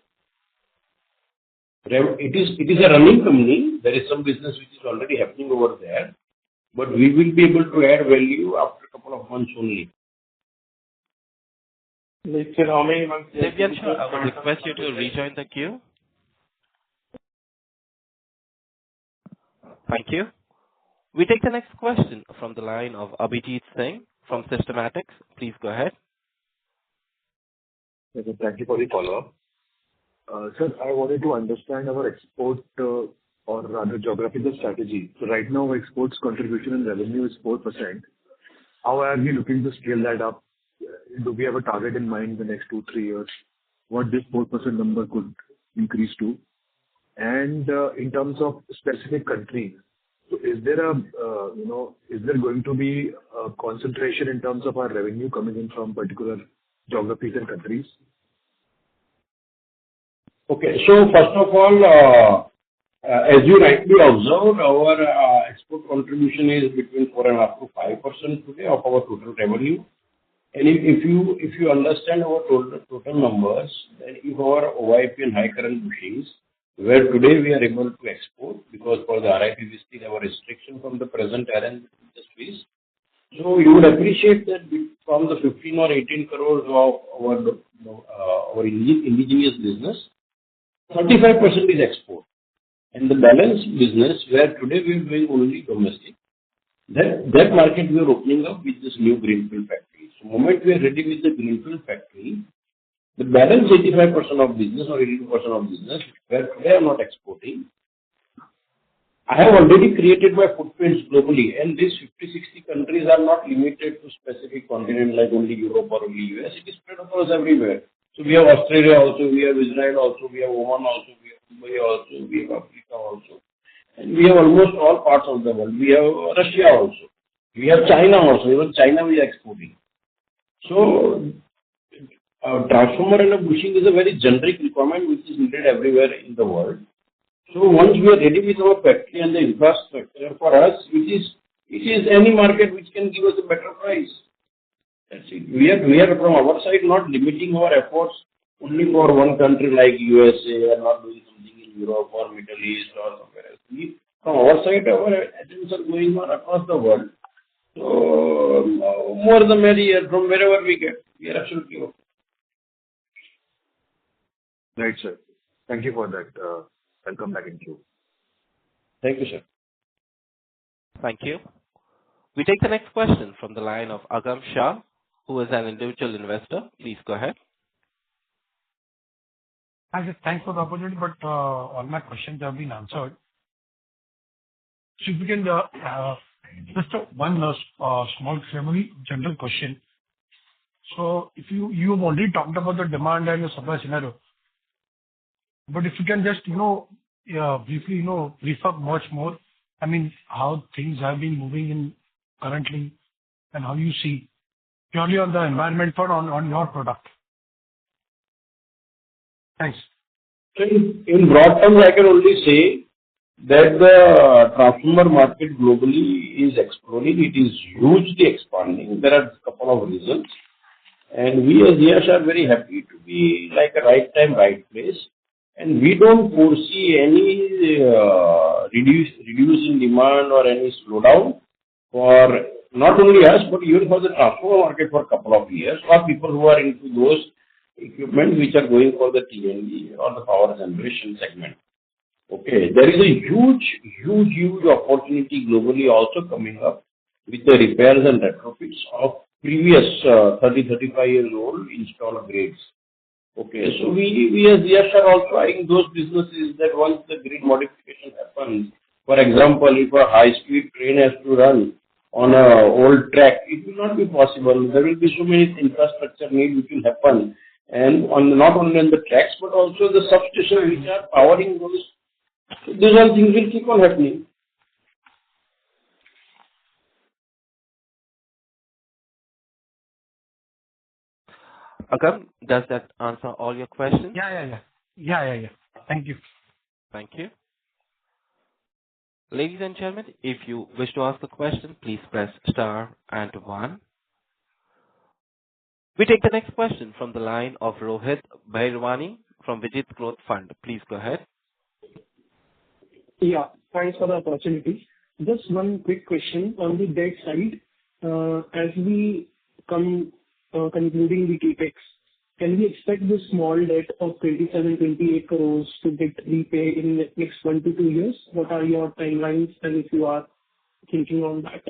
It is a running company. There is some business which is already happening over there, but we will be able to add value after a couple of months only. Like, sir, how many months? Divyanshu, I would request you to rejoin the queue. Thank you. We take the next question from the line of Abhijit Singh from Systematics. Please go ahead. Thank you for the follow-up. Sir, I wanted to understand our export or rather geographical strategy. So right now, our exports contribution in revenue is 4%. How are we looking to scale that up? Do we have a target in mind in the next 2-3 years? What this 4% number could increase to? And in terms of specific countries, so is there is there going to be a concentration in terms of our revenue coming in from particular geographies and countries? Okay. So first of all, as you rightly observed, our export contribution is between 4.5 to 5% today of our total revenue. And if you understand our total numbers, then if our OIP and high current bushings, where today we are able to export, because for the RIP we still have a restriction from the present RN industries. So you would appreciate that from the 15 or 18 crores of our indigenous business, 35% is export. And the balance business, where today we are doing only domestic, that market we are opening up with this new greenfield factory. So the moment we are ready with the greenfield factory, the balance 85% of business or 82% of business, where today I am not exporting, I have already created my footprints globally, and these 50-60 countries are not limited to specific continent like only Europe or only US. It is spread across everywhere. So we have Australia also, we have Israel also, we have Oman also, we have Dubai also, we have Africa also. And we have almost all parts of the world. We have Russia also. We have China also. Even China we are exporting. So a transformer and a bushing is a very generic requirement which is needed everywhere in the world. So once we are ready with our factory and the infrastructure, for us, it is any market which can give us a better price. That's it. We are from our side not limiting our efforts only for one country like USA, or not doing something in Europe or Middle East or somewhere else. From our side, our attempts are going on across the world. So more the merrier from wherever we get. We are absolutely okay. Right, sir. Thank you for that. I'll come back in queue. Thank you, sir. Thank you. We take the next question from the line of Agam Shah, who is an individual investor. Please go ahead. Hi, sir. Thanks for the opportunity, but all my questions have been answered. So if you can just one small summary general question. So if you have already talked about the demand and the supply scenario, but if you can just briefly brief up much more. I mean, how things have been moving in currently, and how you see purely on the environment front on your product. Thanks. In broad terms, I can only say that the transformer market globally is exploding. It is hugely expanding. There are a couple of reasons. And we as Yash are very happy to be like a right time, right place. And we don't foresee any reduce in demand or any slowdown for not only us, but even for the transformer market for a couple of years, or people who are into those equipment which are going for the T&D or the power generation segment. Okay, there is a huge opportunity globally also coming up with the repairs and retrofits of previous 30-35 years old installed grades. Okay, so we as Yash are also eyeing those businesses that once the grid modification happens, for example, if a high-speed train has to run on a old track, it will not be possible. There will be so many infrastructure needs which will happen, and not only on the tracks but also the substations which are powering those. So these all things will keep on happening. Agam, does that answer all your questions? Yeah. Thank you. Thank you. Ladies and gentlemen, if you wish to ask a question, please press star and 1. We take the next question from the line of Rohit Bhairwani from Vijit Growth Fund. Please go ahead. Yeah, thanks for the opportunity. Just one quick question on the debt side. As we come concluding the capex, can we expect this small debt of 27-28 crores to get repaid in the next 1 to 2 years? What are your timelines, and if you are thinking on that?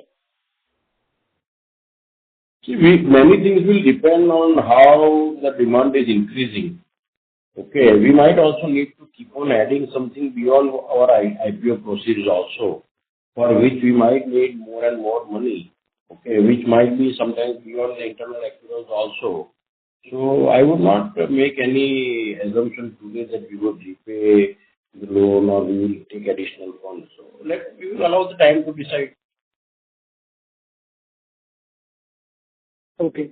See, many things will depend on how the demand is increasing. Okay, we might also need to keep on adding something beyond our IPO proceeds also, for which we might need more and more money. Okay, which might be sometimes beyond the internal accruals also. So I would not make any assumption today that we will repay the loan or we will take additional funds. So we will allow the time to decide. Okay.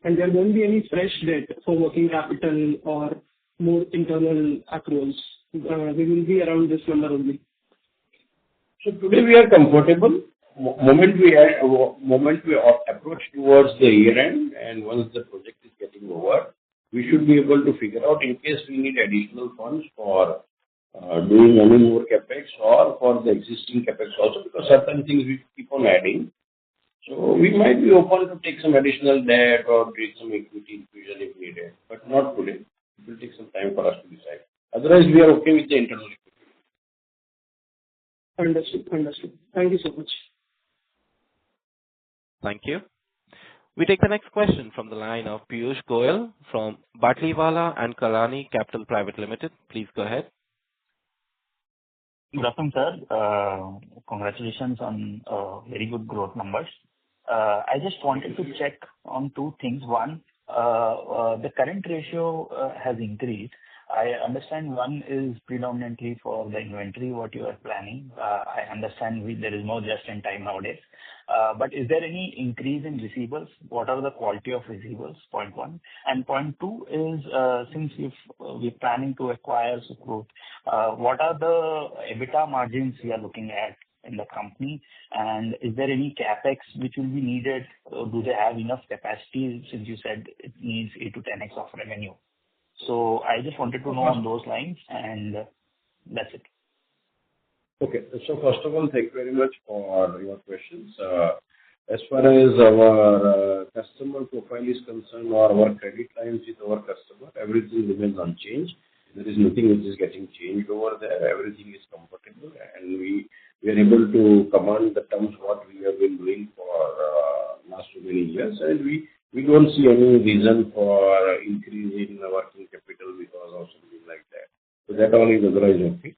And there won't be any fresh debt for working capital or more internal accruals? We will be around this number only. So today we are comfortable. Moment we approach towards the year end, and once the project is getting over, we should be able to figure out in case we need additional funds for doing any more capex or for the existing capex also, because certain things we keep on adding. So we might be open to take some additional debt or take some equity infusion if needed, but not today. It will take some time for us to decide. Otherwise, we are okay with the internal equity. Understood. Thank you so much. Thank you. We take the next question from the line of Piyush Goyal from Batliwala and Karani Capital Private Limited. Please go ahead. Good afternoon, sir. Congratulations on very good growth numbers. I just wanted to check on two things. One, the current ratio has increased. I understand one is predominantly for the inventory, what you are planning. I understand there is no just-in-time nowadays. But is there any increase in receivables? What are the quality of receivables? Point one. And point two is, since we're planning to acquire Sukrut, what are the EBITDA margins we are looking at in the company? And is there any capex which will be needed? Do they have enough capacity, since you said it needs 8 to 10x of revenue? So I just wanted to know on those lines, and that's it. Okay. So first of all, thank you very much for your questions. As far as our customer profile is concerned, or our credit lines with our customer, everything remains unchanged. There is nothing which is getting changed over there. Everything is comfortable, and we are able to command the terms what we have been doing for last so many years, and we don't see any reason for increasing the working capital because of something like that. So that all is otherwise okay.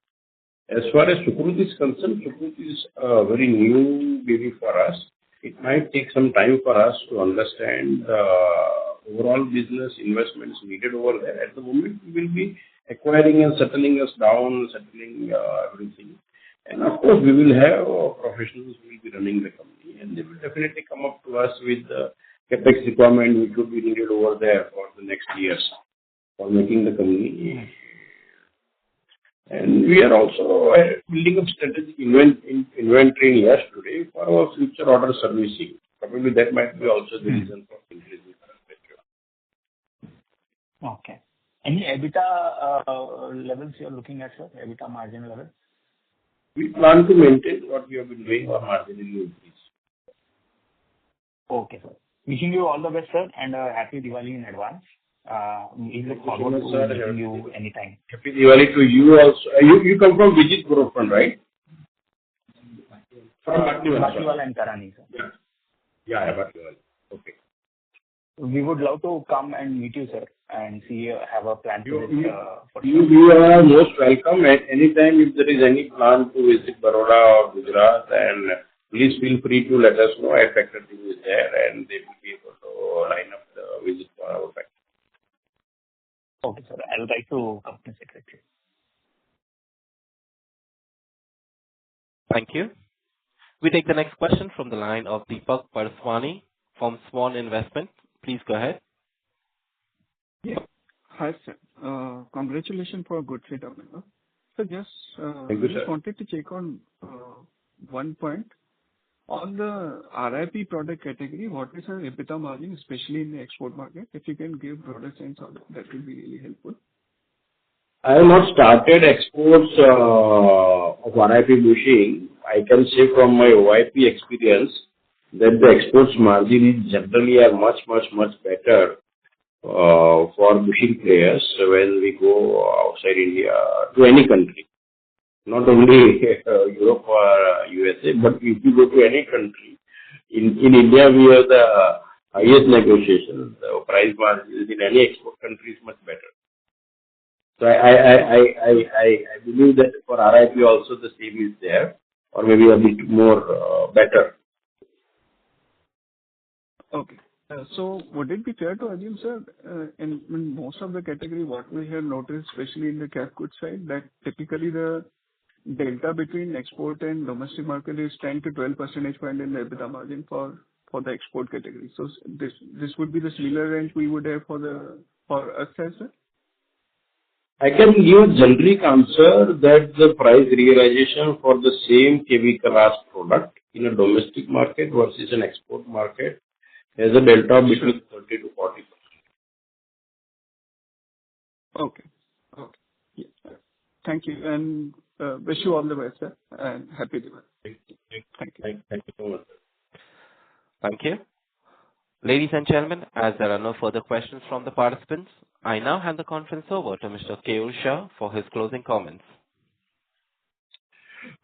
As far as Sukrut is concerned, Sukrut is a very new baby for us. It might take some time for us to understand overall business investments needed over there. At the moment, we will be acquiring and settling us down, settling everything. And of course, we will have professionals who will be running the company, and they will definitely come up to us with the capex requirement which would be needed over there for the next years for making the company. And we are also building up strategic inventory in Yash today for our future order servicing. Probably that might be also the reason for increasing current ratio. Okay. Any EBITDA levels you are looking at, sir? EBITDA margin levels? We plan to maintain what we have been doing or marginally increase. Okay, sir. Wishing you all the best, sir, and happy Diwali in advance. We look forward to meeting you anytime. Happy Diwali to you also. You come from Vijit Group, right? From Batliwala and Karani, sir. Yeah, Batliwala. Okay. We would love to come and meet you, sir, and have a plan to visit. You are most welcome. At any time, if there is any plan to visit Baroda or Gujarat, and please feel free to let us know. Our factory team is there, and they will be able to line up the visit for our factory. Okay, sir. I will write to company secretary. Thank you. We take the next question from the line of Deepak Parswani from Swan Investment. Please go ahead. Yeah. Hi, sir. Congratulations for a good set of numbers. So just wanted to check on one point. On the RIP product category, what is our EBITDA margin, especially in the export market? If you can give broader sense of that will be really helpful. I have not started exports of RIP bushing. I can say from my OIP experience that the exports margin is generally are much better for bushing players when we go outside India to any country. Not only Europe or USA, but if you go to any country, in India we have the highest negotiation. The price margin in any export country is much better. So I believe that for RIP also the same is there, or maybe a bit more better. Okay. So would it be fair to assume, sir, in most of the category, what we have noticed, especially in the cap goods side, that typically the delta between export and domestic market is 10 to 12 percentage point in the EBITDA margin for the export category. So this would be the similar range we would have for us as well? I can give a generic answer that the price realization for the same kV class product in a domestic market versus an export market has a delta between 30 to 40%. Okay. Okay. Yeah. Thank you, and wish you all the best, sir, and happy Diwali. Thank you. Thank you so much. Thank you. Ladies and gentlemen, as there are no further questions from the participants, I now hand the conference over to Mr. Keyur Shah for his closing comments.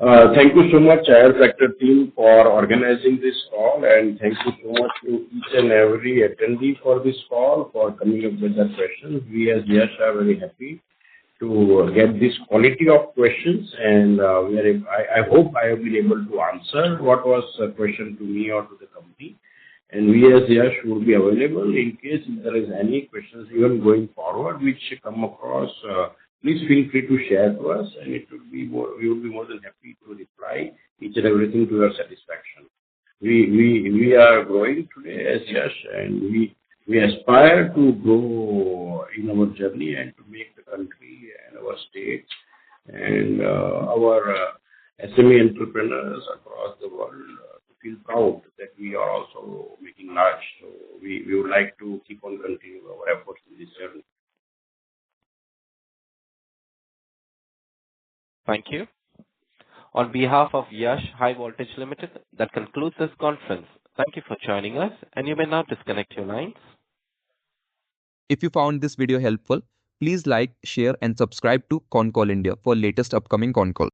Thank you so much, IR Factor team, for organizing this call, and thank you so much to each and every attendee for this call for coming up with the questions. We as Yash are very happy to get this quality of questions, and I hope I have been able to answer what was a question to me or to the company. And we as Yash will be available in case if there is any questions even going forward which come across. Please feel free to share to us, and we will be more than happy to reply each and everything to your satisfaction. We are growing today as Yash, and we aspire to grow in our journey and to make the country and our state and our SME entrepreneurs across the world to feel proud that we are also making large. So we would like to keep on continuing our efforts in this journey. Thank you. On behalf of Yash Highvoltage Limited, that concludes this conference. Thank you for joining us, and you may now disconnect your lines. If you found this video helpful, please like, share and subscribe to Concall India for latest upcoming Concall.